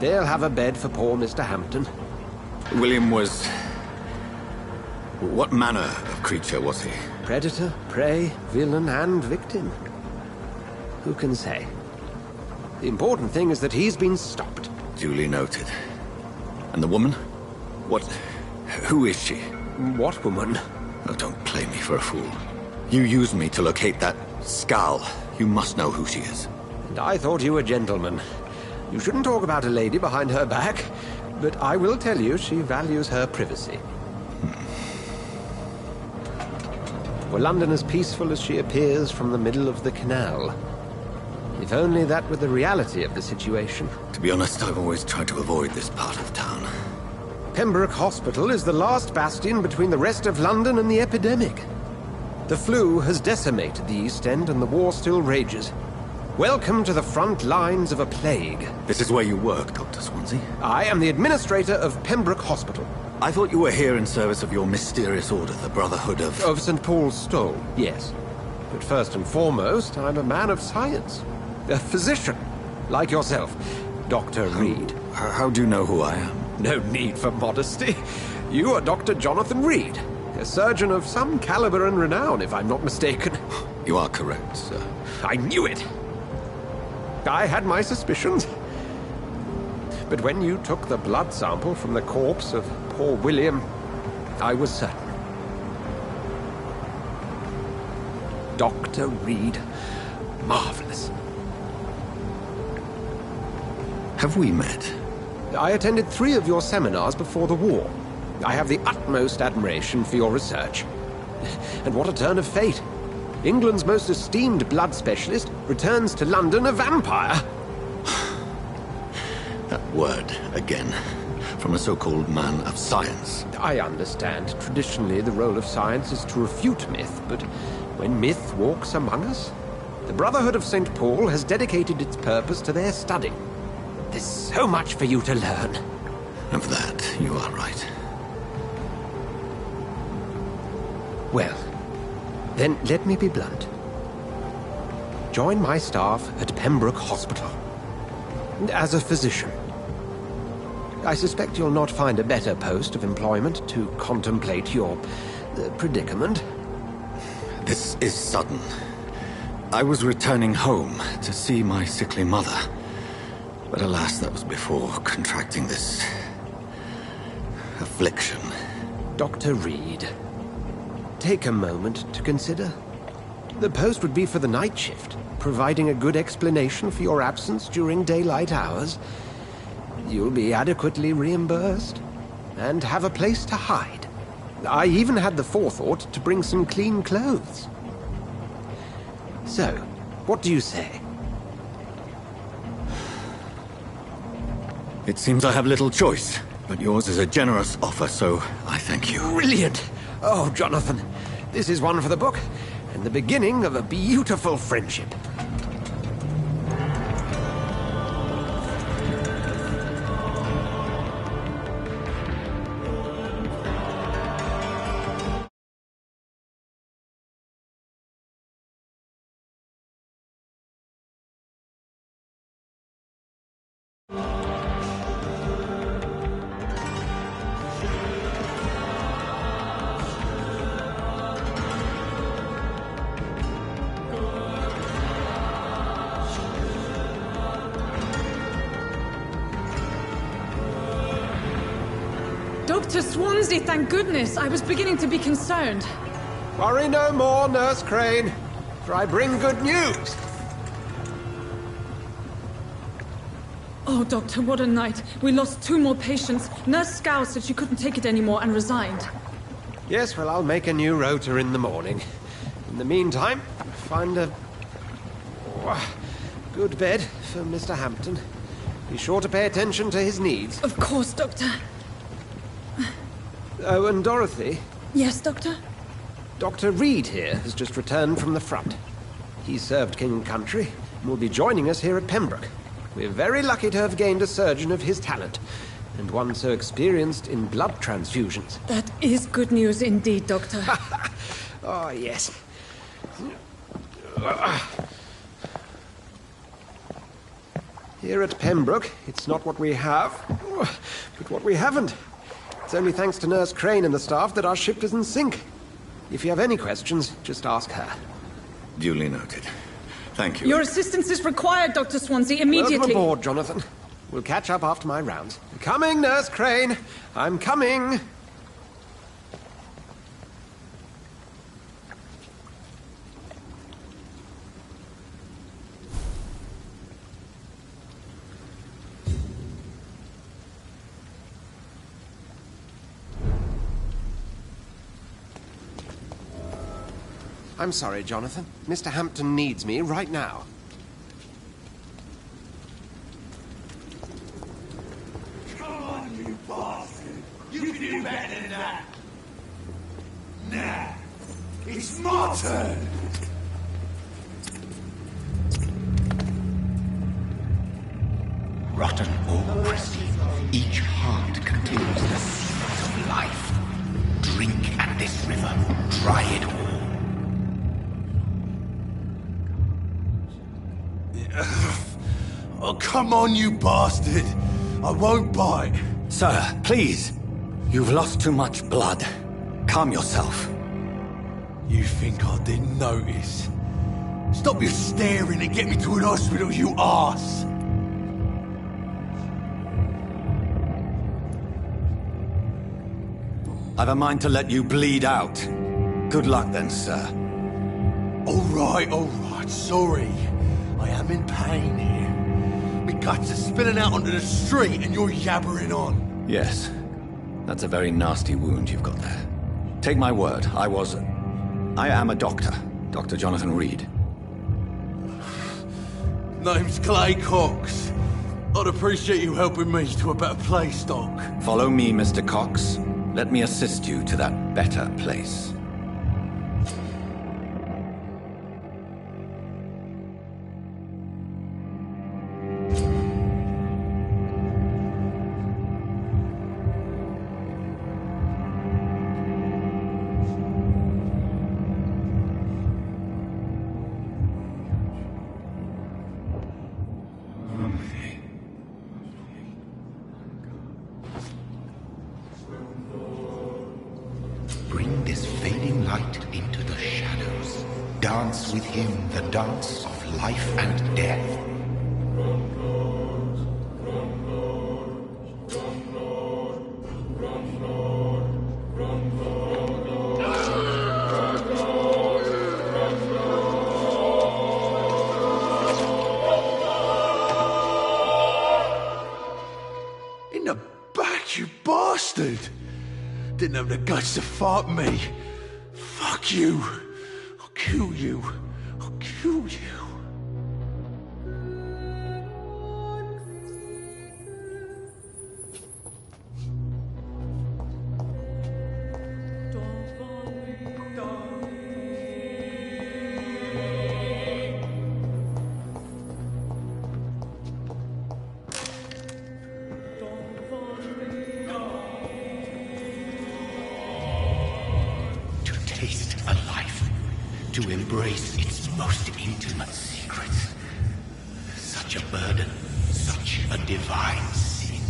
They'll have a bed for poor Mr. Hampton. William was... What manner of creature was he? Predator, prey, villain, and victim. Who can say? The important thing is that he's been stopped. Duly noted. And the woman? Who is she? What woman? Oh, don't play me for a fool. You used me to locate that Skull. You must know who she is. And I thought you a gentleman. You shouldn't talk about a lady behind her back, but I will tell you she values her privacy. Were London as peaceful as she appears from the middle of the canal? If only that were the reality of the situation. To be honest, I've always tried to avoid this part of town. Pembroke Hospital is the last bastion between the rest of London and the epidemic. The flu has decimated the East End and the war still rages. Welcome to the front lines of a plague. This is where you work, Dr. Swansea? I am the administrator of Pembroke Hospital. I thought you were here in service of your mysterious order, the Brotherhood of... Of St. Paul's Stole, yes. But first and foremost, I'm a man of science. A physician, like yourself, Dr. Reed. How do you know who I am? No need for modesty. You are Dr. Jonathan Reed, a surgeon of some caliber and renown, if I'm not mistaken. You are correct, sir. I knew it! I had my suspicions. But when you took the blood sample from the corpse of poor William, I was certain. Dr. Reed. Marvelous. Have we met? I attended 3 of your seminars before the war. I have the utmost admiration for your research. And what a turn of fate. England's most esteemed blood specialist returns to London a vampire. That word, again. From a so-called man of science. I understand. Traditionally, the role of science is to refute myth, but when myth walks among us, the Brotherhood of St. Paul has dedicated its purpose to their study. There's so much for you to learn. Of that, you are right. Well, then let me be blunt. Join my staff at Pembroke Hospital. As a physician. I suspect you'll not find a better post of employment to contemplate your predicament. This is sudden. I was returning home to see my sickly mother. But alas, that was before contracting this... affliction. Dr. Reed, take a moment to consider. The post would be for the night shift, providing a good explanation for your absence during daylight hours. You'll be adequately reimbursed, and have a place to hide. I even had the forethought to bring some clean clothes. So, what do you say? It seems I have little choice, but yours is a generous offer, so I thank you. Brilliant! Oh, Jonathan, this is one for the book, and the beginning of a beautiful friendship. Dr. Swansea, thank goodness. I was beginning to be concerned. Worry no more, Nurse Crane, for I bring good news. Oh, Doctor, what a night. We lost 2 more patients. Nurse Scowl said she couldn't take it anymore and resigned. Yes, well, I'll make a new rota in the morning. In the meantime, find a good bed for Mr. Hampton. Be sure to pay attention to his needs. Of course, Doctor. Oh, and Dorothy? Yes, Doctor? Dr. Reed here has just returned from the front. He served King and Country and will be joining us here at Pembroke. We're very lucky to have gained a surgeon of his talent, and one so experienced in blood transfusions. That is good news indeed, Doctor. Oh, yes. Here at Pembroke, it's not what we have, but what we haven't. It's only thanks to Nurse Crane and the staff that our ship doesn't sink. If you have any questions, just ask her. Duly noted. Thank you. Your assistance is required, Dr. Swansea, immediately. Welcome aboard, Jonathan. We'll catch up after my rounds. Coming, Nurse Crane. I'm coming. I'm sorry, Jonathan. Mr. Hampton needs me right now. Come on, you bastard! You can do better than that! Nah, it's my turn! Rotten or pristine, each heart contains the secret of life. Drink at this river, try it all. Oh, come on, you bastard! I won't bite! Sir, please! You've lost too much blood. Calm yourself. You think I didn't notice? Stop your staring and get me to an hospital, you arse! I've a mind to let you bleed out. Good luck then, sir. All right, sorry. I am in pain here. My guts are spilling out onto the street and you're yabbering on. Yes. That's a very nasty wound you've got there. Take my word, I am a doctor. Dr. Jonathan Reed. Name's Clay Cox. I'd appreciate you helping me to a better place, Doc. Follow me, Mr. Cox. Let me assist you to that better place. Bring this fading light into the shadows. Dance with him the dance of life and death. In the back, you bastard! Didn't have the guts to fight me. Fuck you. I'll kill you. I'll kill you. Taste a life, to embrace its most intimate secrets. Such a burden, such a divine sin.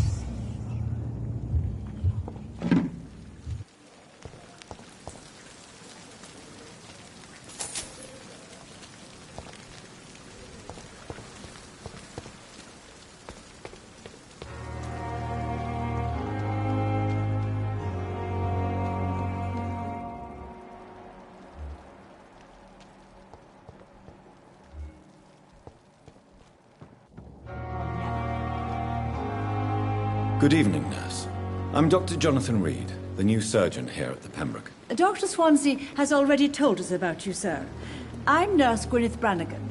Good evening, nurse. I'm Dr. Jonathan Reed, the new surgeon here at the Pembroke. Dr. Swansea has already told us about you, sir. I'm Nurse Gwyneth Brannigan.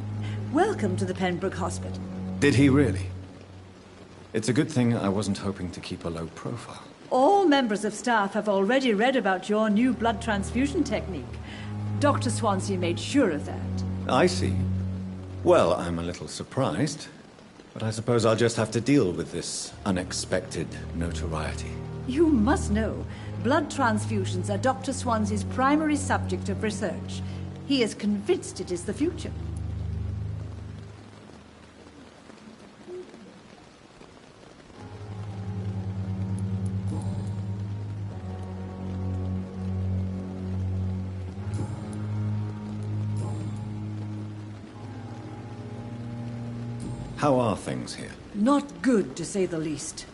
Welcome to the Pembroke Hospital. Did he really? It's a good thing I wasn't hoping to keep a low profile. All members of staff have already read about your new blood transfusion technique. Dr. Swansea made sure of that. I see. Well, I'm a little surprised, but I suppose I'll just have to deal with this unexpected notoriety. You must know, blood transfusions are Dr. Swansea's primary subject of research. He is convinced it is the future. How are things here? Not good, to say the least.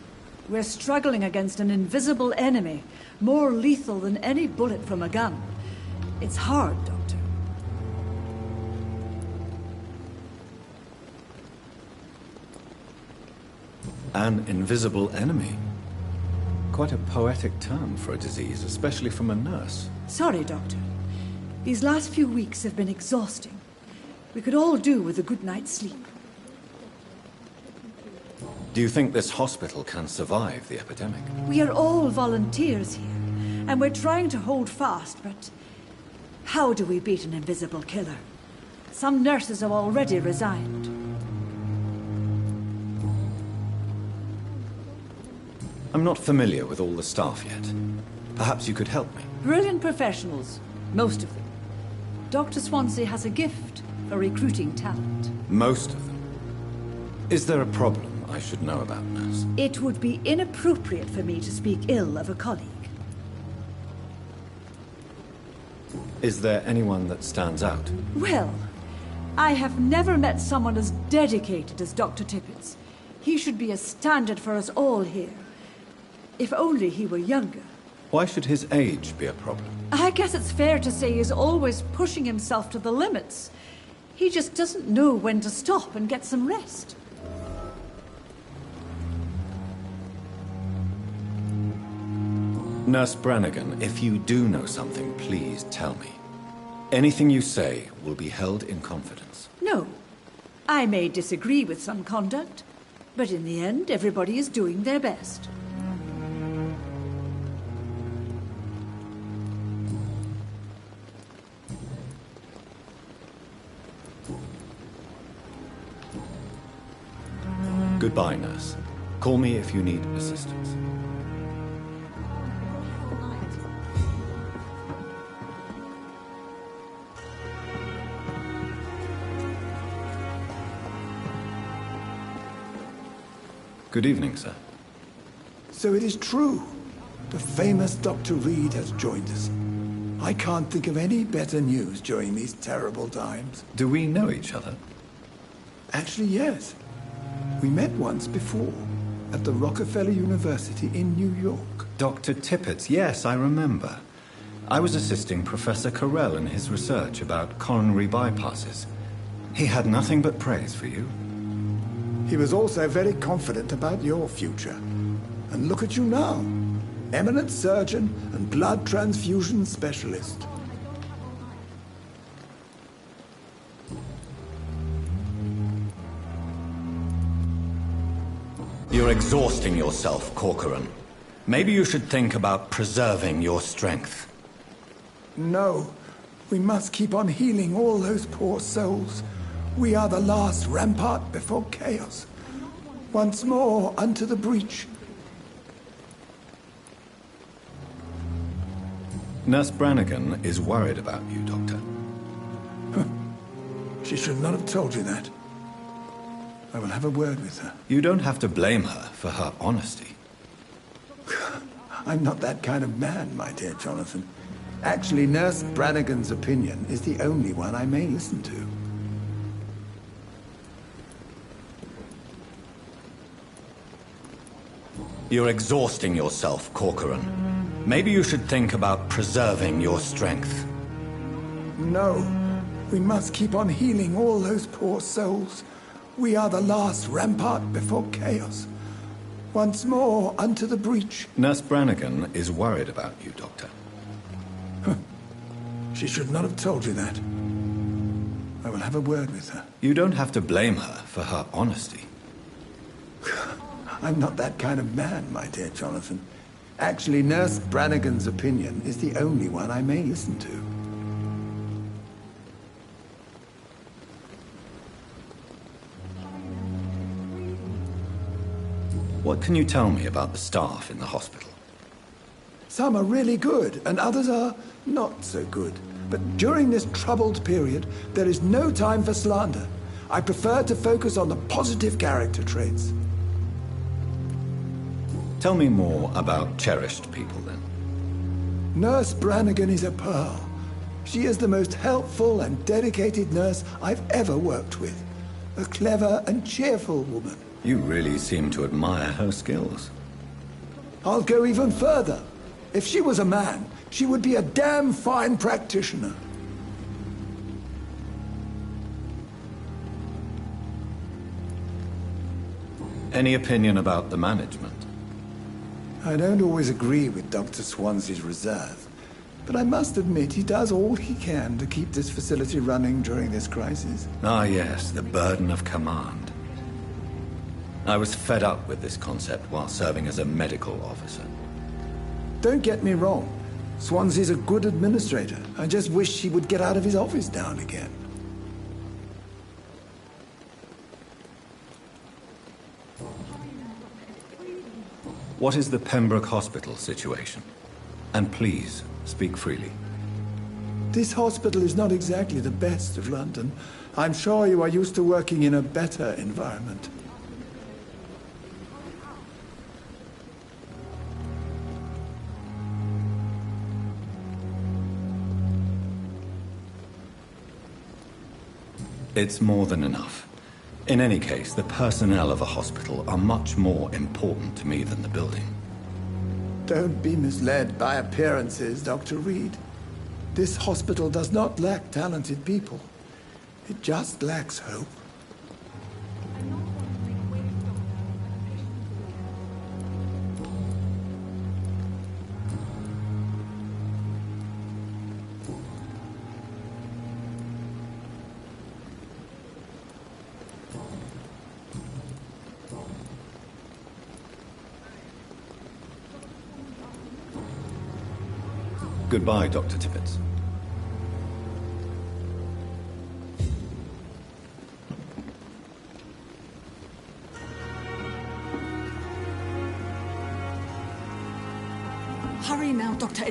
We're struggling against an invisible enemy, more lethal than any bullet from a gun. It's hard, Doctor. An invisible enemy? Quite a poetic term for a disease, especially from a nurse. Sorry, Doctor. These last few weeks have been exhausting. We could all do with a good night's sleep. Do you think this hospital can survive the epidemic? We are all volunteers here, and we're trying to hold fast, but how do we beat an invisible killer? Some nurses have already resigned. I'm not familiar with all the staff yet. Perhaps you could help me. Brilliant professionals, most of them. Dr. Swansea has a gift for recruiting talent. Most of them? Is there a problem I should know about, nurse? It would be inappropriate for me to speak ill of a colleague. Is there anyone that stands out? Well, I have never met someone as dedicated as Dr. Tippett. He should be a standard for us all here. If only he were younger. Why should his age be a problem? I guess it's fair to say he's always pushing himself to the limits. He just doesn't know when to stop and get some rest. Nurse Brannigan, if you do know something, please tell me. Anything you say will be held in confidence. No. I may disagree with some conduct, but in the end, everybody is doing their best. Goodbye, nurse. Call me if you need assistance. Good evening, sir. So it is true. The famous Dr. Reed has joined us. I can't think of any better news during these terrible times. Do we know each other? Actually, yes. We met once before, at the Rockefeller University in New York. Dr. Tippett, yes, I remember. I was assisting Professor Carell in his research about coronary bypasses. He had nothing but praise for you. He was also very confident about your future. And look at you now. Eminent surgeon and blood transfusion specialist. You're exhausting yourself, Corcoran. Maybe you should think about preserving your strength. No. We must keep on healing all those poor souls. We are the last rampart before chaos. Once more unto the breach. Nurse Brannigan is worried about you, Doctor. She should not have told you that. I will have a word with her. You don't have to blame her for her honesty. I'm not that kind of man, my dear Jonathan. Actually, Nurse Brannigan's opinion is the only one I may listen to. You're exhausting yourself, Corcoran. Maybe you should think about preserving your strength. No. We must keep on healing all those poor souls. We are the last rampart before chaos. Once more unto the breach. Nurse Brannigan is worried about you, Doctor. She should not have told you that. I will have a word with her. You don't have to blame her for her honesty. I'm not that kind of man, my dear Jonathan. Actually, Nurse Brannigan's opinion is the only one I may listen to. What can you tell me about the staff in the hospital? Some are really good, and others are not so good. But during this troubled period, there is no time for slander. I prefer to focus on the positive character traits. Tell me more about cherished people, then. Nurse Brannigan is a pearl. She is the most helpful and dedicated nurse I've ever worked with. A clever and cheerful woman. You really seem to admire her skills. I'll go even further. If she was a man, she would be a damn fine practitioner. Any opinion about the management? I don't always agree with Dr. Swansea's reserve, but I must admit he does all he can to keep this facility running during this crisis. Ah, yes, the burden of command. I was fed up with this concept while serving as a medical officer. Don't get me wrong. Swansea's a good administrator. I just wish he would get out of his office now and again. What is the Pembroke Hospital situation? And please, speak freely. This hospital is not exactly the best of London. I'm sure you are used to working in a better environment. It's more than enough. In any case, the personnel of a hospital are much more important to me than the building. Don't be misled by appearances, Dr. Reed. This hospital does not lack talented people. It just lacks hope. Goodbye, Dr. Tibbets. Hurry now, Doctor.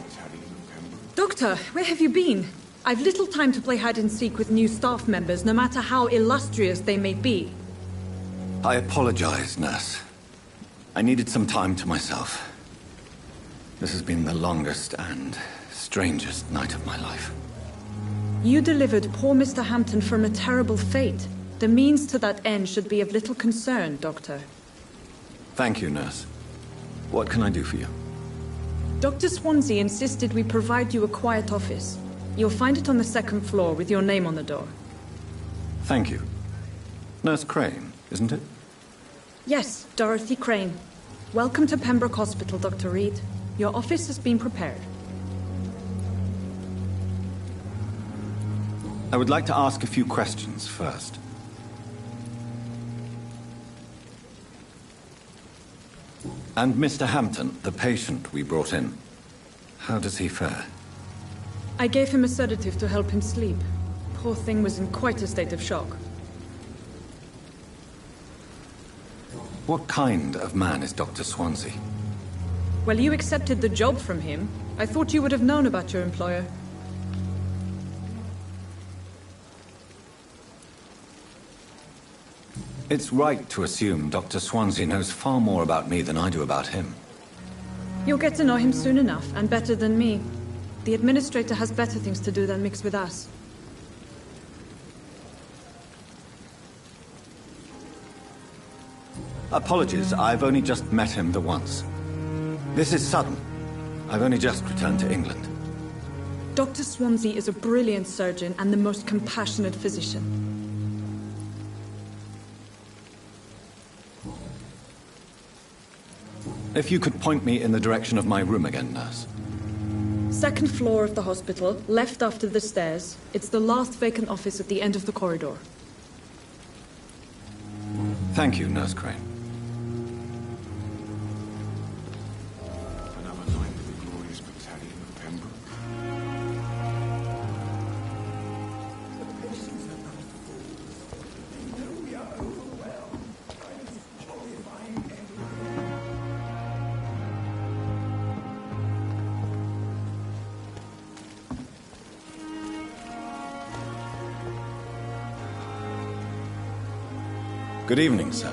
Doctor, where have you been? I've little time to play hide and seek with new staff members, no matter how illustrious they may be. I apologize, nurse. I needed some time to myself. This has been the longest and strangest night of my life. You delivered poor Mr. Hampton from a terrible fate. The means to that end should be of little concern, Doctor. Thank you, nurse. What can I do for you? Dr. Swansea insisted we provide you a quiet office. You'll find it on the second floor with your name on the door. Thank you. Nurse Crane, isn't it? Yes, Dorothy Crane. Welcome to Pembroke Hospital, Dr. Reed. Your office has been prepared. I would like to ask a few questions first. And Mr. Hampton, the patient we brought in, how does he fare? I gave him a sedative to help him sleep. Poor thing was in quite a state of shock. What kind of man is Dr. Swansea? Well, you accepted the job from him. I thought you would have known about your employer. It's right to assume Dr. Swansea knows far more about me than I do about him. You'll get to know him soon enough, and better than me. The administrator has better things to do than mix with us. Apologies, I've only just met him the once. This is sudden. I've only just returned to England. Dr. Swansea is a brilliant surgeon and the most compassionate physician. If you could point me in the direction of my room again, nurse. Second floor of the hospital, left after the stairs. It's the last vacant office at the end of the corridor. Thank you, Nurse Crane. Another night with the glorious battalion of Pembroke. Good evening, sir.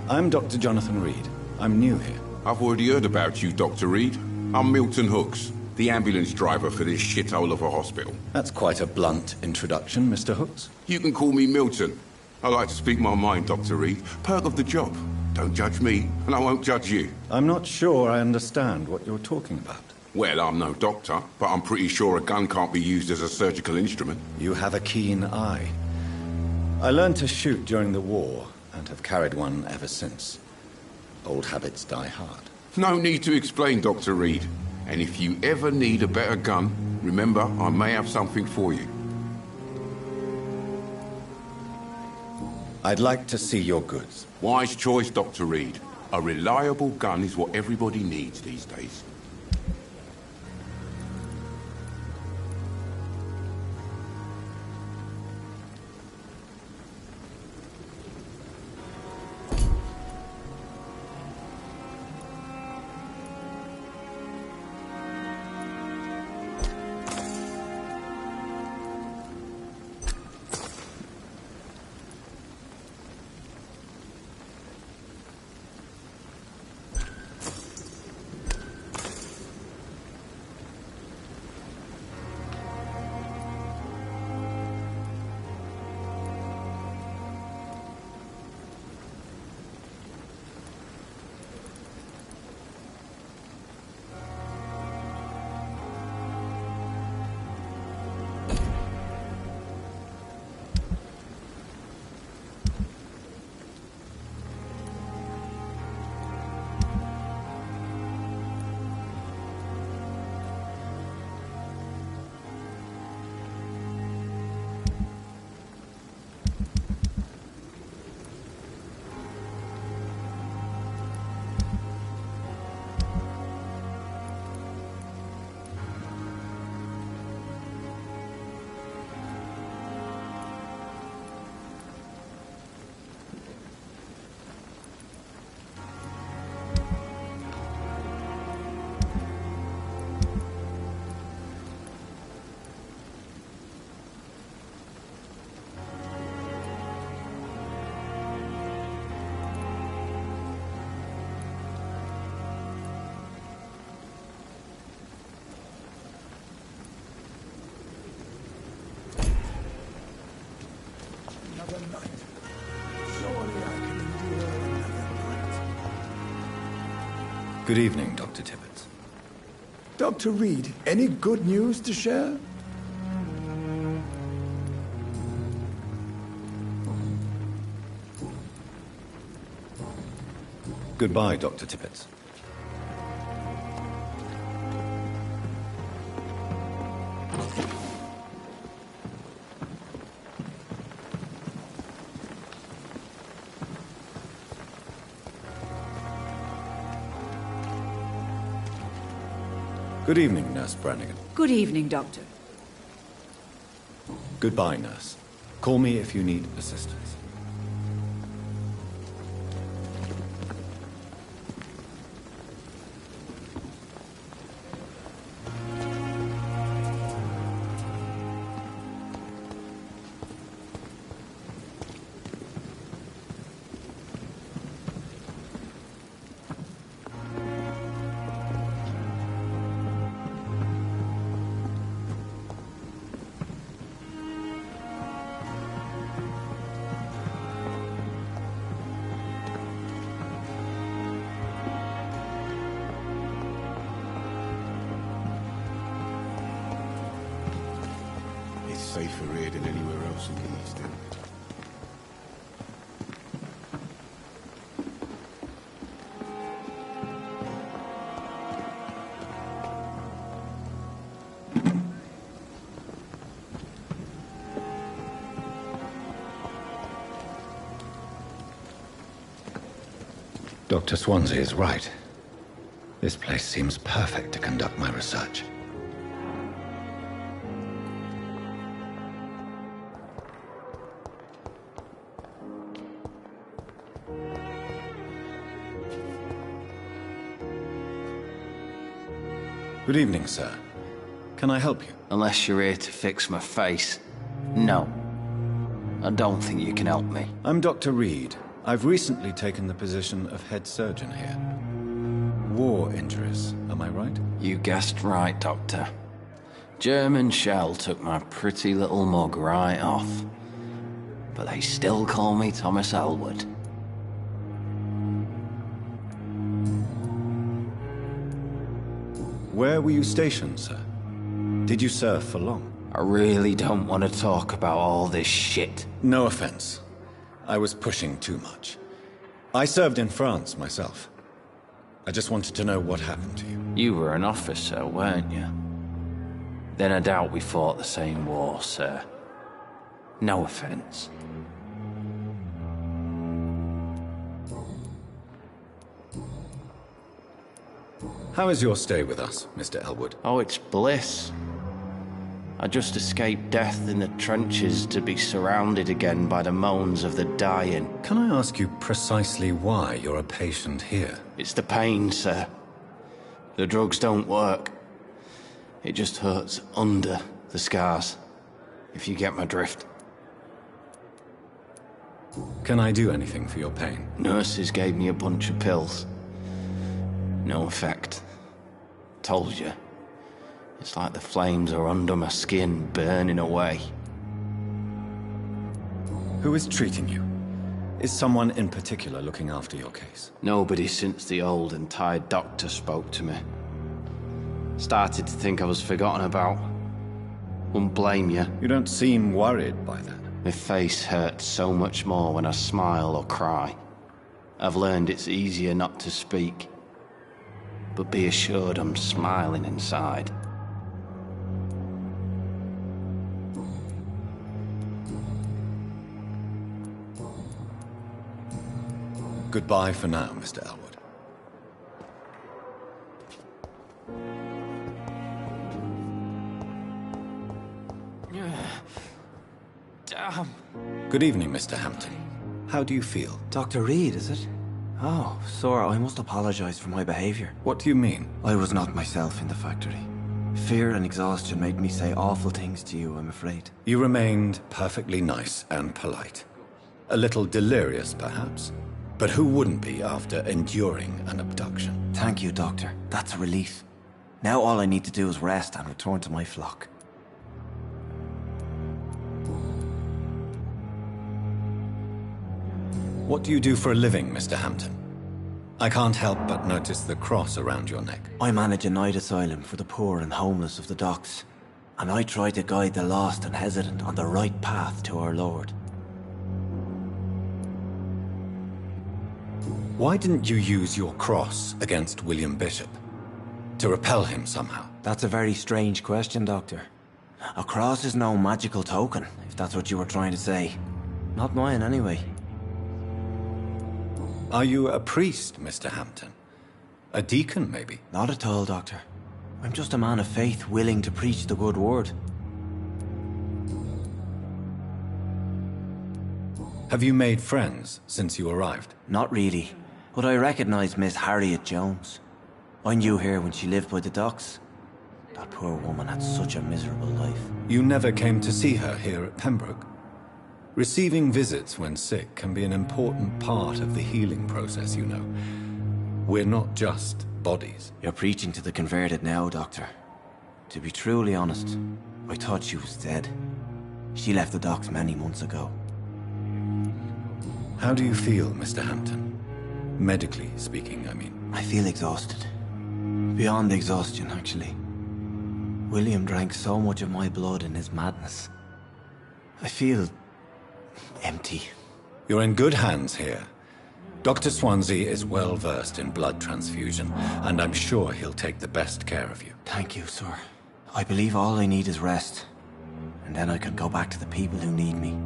I'm Dr. Jonathan Reed. I'm new here. I've already heard about you, Dr. Reed. I'm Milton Hooks, the ambulance driver for this shithole of a hospital. That's quite a blunt introduction, Mr. Hooks. You can call me Milton. I like to speak my mind, Dr. Reed. Perk of the job. Don't judge me, and I won't judge you. I'm not sure I understand what you're talking about. Well, I'm no doctor, but I'm pretty sure a gun can't be used as a surgical instrument. You have a keen eye. I learned to shoot during the war, and have carried one ever since. Old habits die hard. No need to explain, Dr. Reed. And if you ever need a better gun, remember, I may have something for you. I'd like to see your goods. Wise choice, Dr. Reed. A reliable gun is what everybody needs these days. Good evening, Dr. Tibbets. Dr. Reed, any good news to share? Goodbye, Dr. Tibbets. Good evening, Nurse Brannigan. Good evening, Doctor. Goodbye, Nurse. Call me if you need assistance. Safer here than anywhere else in the East End. Dr. Swansea is right. This place seems perfect to conduct my research. Good evening, sir. Can I help you? Unless you're here to fix my face. No. I don't think you can help me. I'm Dr. Reed. I've recently taken the position of head surgeon here. War injuries, am I right? You guessed right, Doctor. German shell took my pretty little mug right off. but they still call me Thomas Elwood. Where were you stationed, sir? Did you serve for long? I really don't want to talk about all this shit. No offense. I was pushing too much. I served in France myself. I just wanted to know what happened to you. You were an officer, weren't you? Then I doubt we fought the same war, sir. No offense. How is your stay with us, Mr. Elwood? Oh, it's bliss. I just escaped death in the trenches to be surrounded again by the moans of the dying. Can I ask you precisely why you're a patient here? It's the pain, sir. The drugs don't work. It just hurts under the scars, if you get my drift. Can I do anything for your pain? Nurses gave me a bunch of pills. No effect. Told you. It's like the flames are under my skin, burning away. Who is treating you? Is someone in particular looking after your case? Nobody since the old and tired doctor spoke to me. Started to think I was forgotten about. Wouldn't blame you. You don't seem worried by that. My face hurts so much more when I smile or cry. I've learned it's easier not to speak. But be assured I'm smiling inside. Goodbye for now, Mr. Elwood. Damn. Good evening, Mr. Hampton. How do you feel? Dr. Reed, is it? Oh, sir, I must apologize for my behavior. What do you mean? I was not myself in the factory. Fear and exhaustion made me say awful things to you, I'm afraid. You remained perfectly nice and polite. A little delirious, perhaps. But who wouldn't be after enduring an abduction? Thank you, Doctor. That's a relief. Now all I need to do is rest and return to my flock. What do you do for a living, Mr. Hampton? I can't help but notice the cross around your neck. I manage a night asylum for the poor and homeless of the docks. And I try to guide the lost and hesitant on the right path to our Lord. Why didn't you use your cross against William Bishop? To repel him somehow? That's a very strange question, Doctor. A cross is no magical token, if that's what you were trying to say. Not mine, anyway. Are you a priest, Mr. Hampton? A deacon, maybe? Not at all, Doctor. I'm just a man of faith willing to preach the good word. Have you made friends since you arrived? Not really, but I recognize Miss Harriet Jones. I knew her when she lived by the docks. That poor woman had such a miserable life. You never came to see her here at Pembroke? Receiving visits when sick can be an important part of the healing process, you know. We're not just bodies. You're preaching to the converted now, Doctor. To be truly honest, I thought she was dead. She left the docks many months ago. How do you feel, Mr. Hampton? Medically speaking, I mean. I feel exhausted. Beyond exhaustion, actually. William drank so much of my blood in his madness. I feel empty. You're in good hands here. Dr. Swansea is well versed in blood transfusion, and I'm sure he'll take the best care of you. Thank you, sir. I believe all I need is rest, and then I can go back to the people who need me.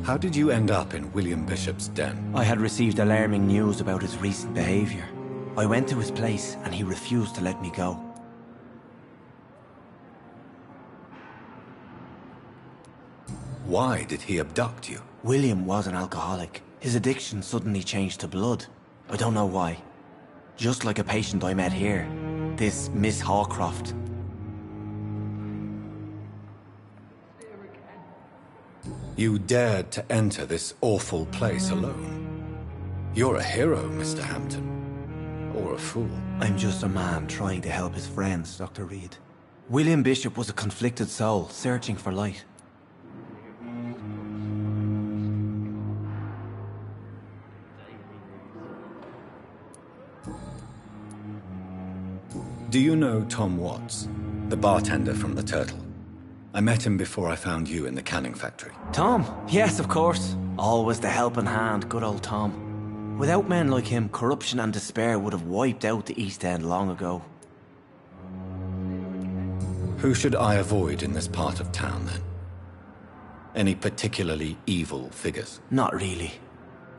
How did you end up in William Bishop's den? I had received alarming news about his recent behavior. I went to his place, and he refused to let me go. Why did he abduct you? William was an alcoholic. His addiction suddenly changed to blood. I don't know why. Just like a patient I met here. This Miss Hawcroft. You dared to enter this awful place alone. You're a hero, Mr. Hampton. Or a fool. I'm just a man trying to help his friends, Dr. Reed. William Bishop was a conflicted soul, searching for light. Do you know Tom Watts, the bartender from the Turtle? I met him before I found you in the canning factory. Tom? Yes, of course. Always the helping hand, good old Tom. Without men like him, corruption and despair would have wiped out the East End long ago. Who should I avoid in this part of town, then? Any particularly evil figures? Not really.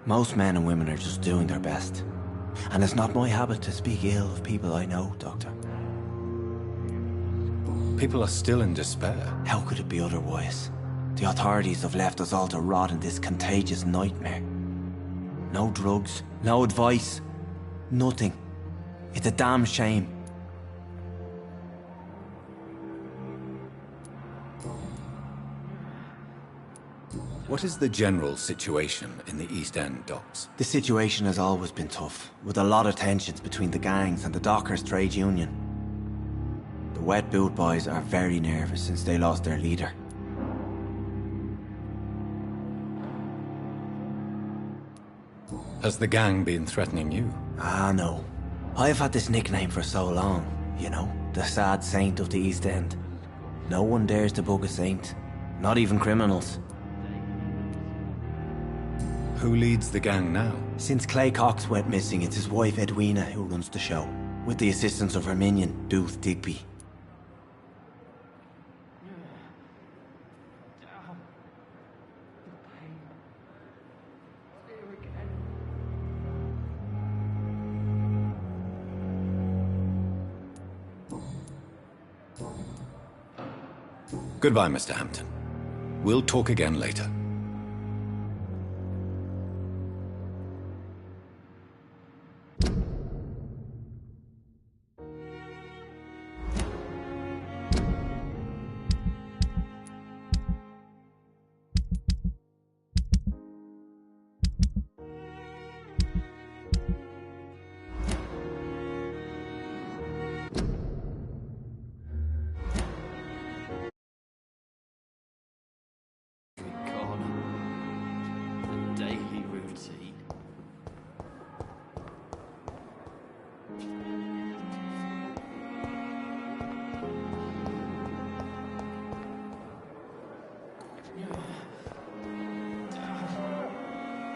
Most men and women are just doing their best. And it's not my habit to speak ill of people I know, Doctor. People are still in despair. How could it be otherwise? The authorities have left us all to rot in this contagious nightmare. No drugs, no advice, nothing. It's a damn shame. What is the general situation in the East End docks? The situation has always been tough, with a lot of tensions between the gangs and the dockers' trade union. The wet boot boys are very nervous since they lost their leader. Has the gang been threatening you? Ah, no. I've had this nickname for so long, you know, the sad saint of the East End. No one dares to bug a saint, not even criminals. Who leads the gang now? Since Clay Cox went missing, it's his wife Edwina who runs the show, with the assistance of her minion, Dooth Digby. Goodbye, Mr. Hampton. We'll talk again later.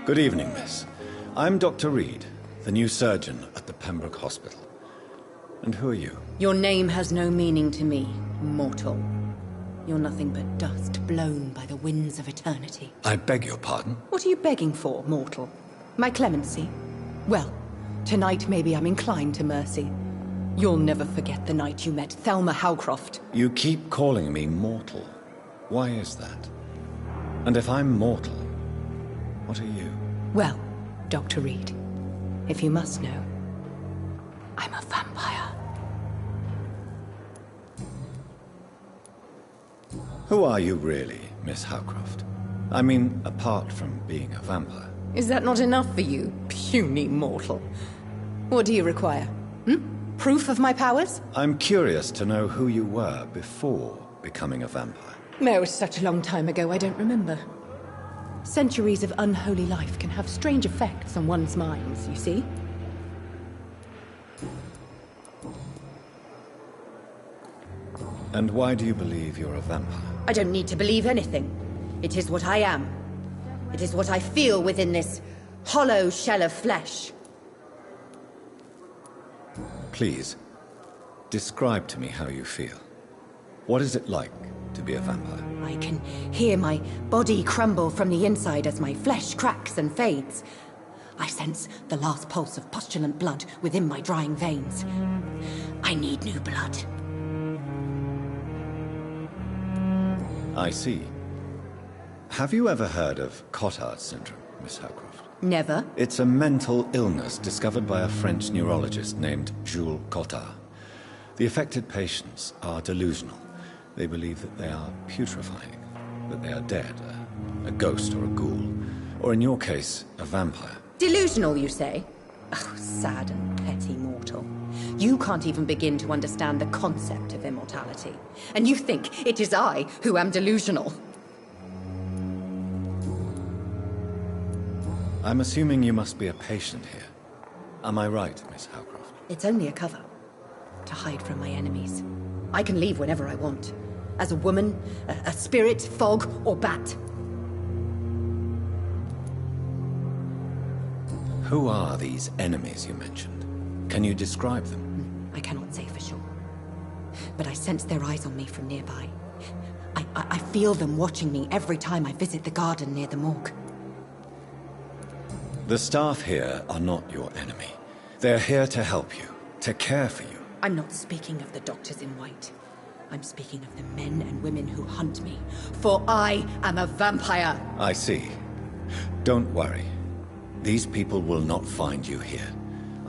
Good evening, miss. I'm Dr. Reed, the new surgeon at the Pembroke Hospital. And who are you? Your name has no meaning to me, mortal. You're nothing but dust blown by the winds of eternity. I beg your pardon? What are you begging for, mortal? My clemency? Well, tonight maybe I'm inclined to mercy. You'll never forget the night you met Thelma Howcroft. You keep calling me mortal. Why is that? And if I'm mortal, what are you? Well, Dr. Reed, if you must know, I'm a vampire. Who are you really, Miss Howcroft? I mean, apart from being a vampire. Is that not enough for you, puny mortal? What do you require? Proof of my powers? I'm curious to know who you were before becoming a vampire. No, it was such a long time ago, I don't remember. Centuries of unholy life can have strange effects on one's minds, you see? And why do you believe you're a vampire? I don't need to believe anything. It is what I am. It is what I feel within this hollow shell of flesh. Please, describe to me how you feel. What is it like to be a vampire? I can hear my body crumble from the inside as my flesh cracks and fades. I sense the last pulse of postulant blood within my drying veins. I need new blood. I see. Have you ever heard of Cotard syndrome, Miss Howcroft? Never. It's a mental illness discovered by a French neurologist named Jules Cotard. The affected patients are delusional. They believe that they are putrefying, that they are dead, a ghost or a ghoul, or in your case, a vampire. Delusional, you say? Oh, sad and petty mortal. You can't even begin to understand the concept of immortality. And you think it is I who am delusional. I'm assuming you must be a patient here. Am I right, Miss Howcroft? It's only a cover. To hide from my enemies. I can leave whenever I want. As a woman, a spirit, fog, or bat. Who are these enemies you mentioned? Can you describe them? I cannot say for sure. But I sense their eyes on me from nearby. I feel them watching me every time I visit the garden near the morgue. The staff here are not your enemy. They're here to help you, to care for you. I'm not speaking of the doctors in white. I'm speaking of the men and women who hunt me. For I am a vampire. I see. Don't worry. These people will not find you here.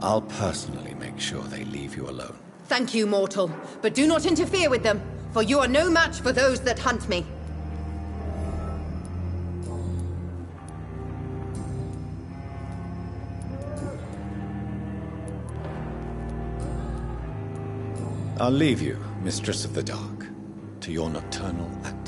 I'll personally make sure they leave you alone. Thank you, mortal. But do not interfere with them, for you are no match for those that hunt me. I'll leave you, Mistress of the Dark, to your nocturnal activities.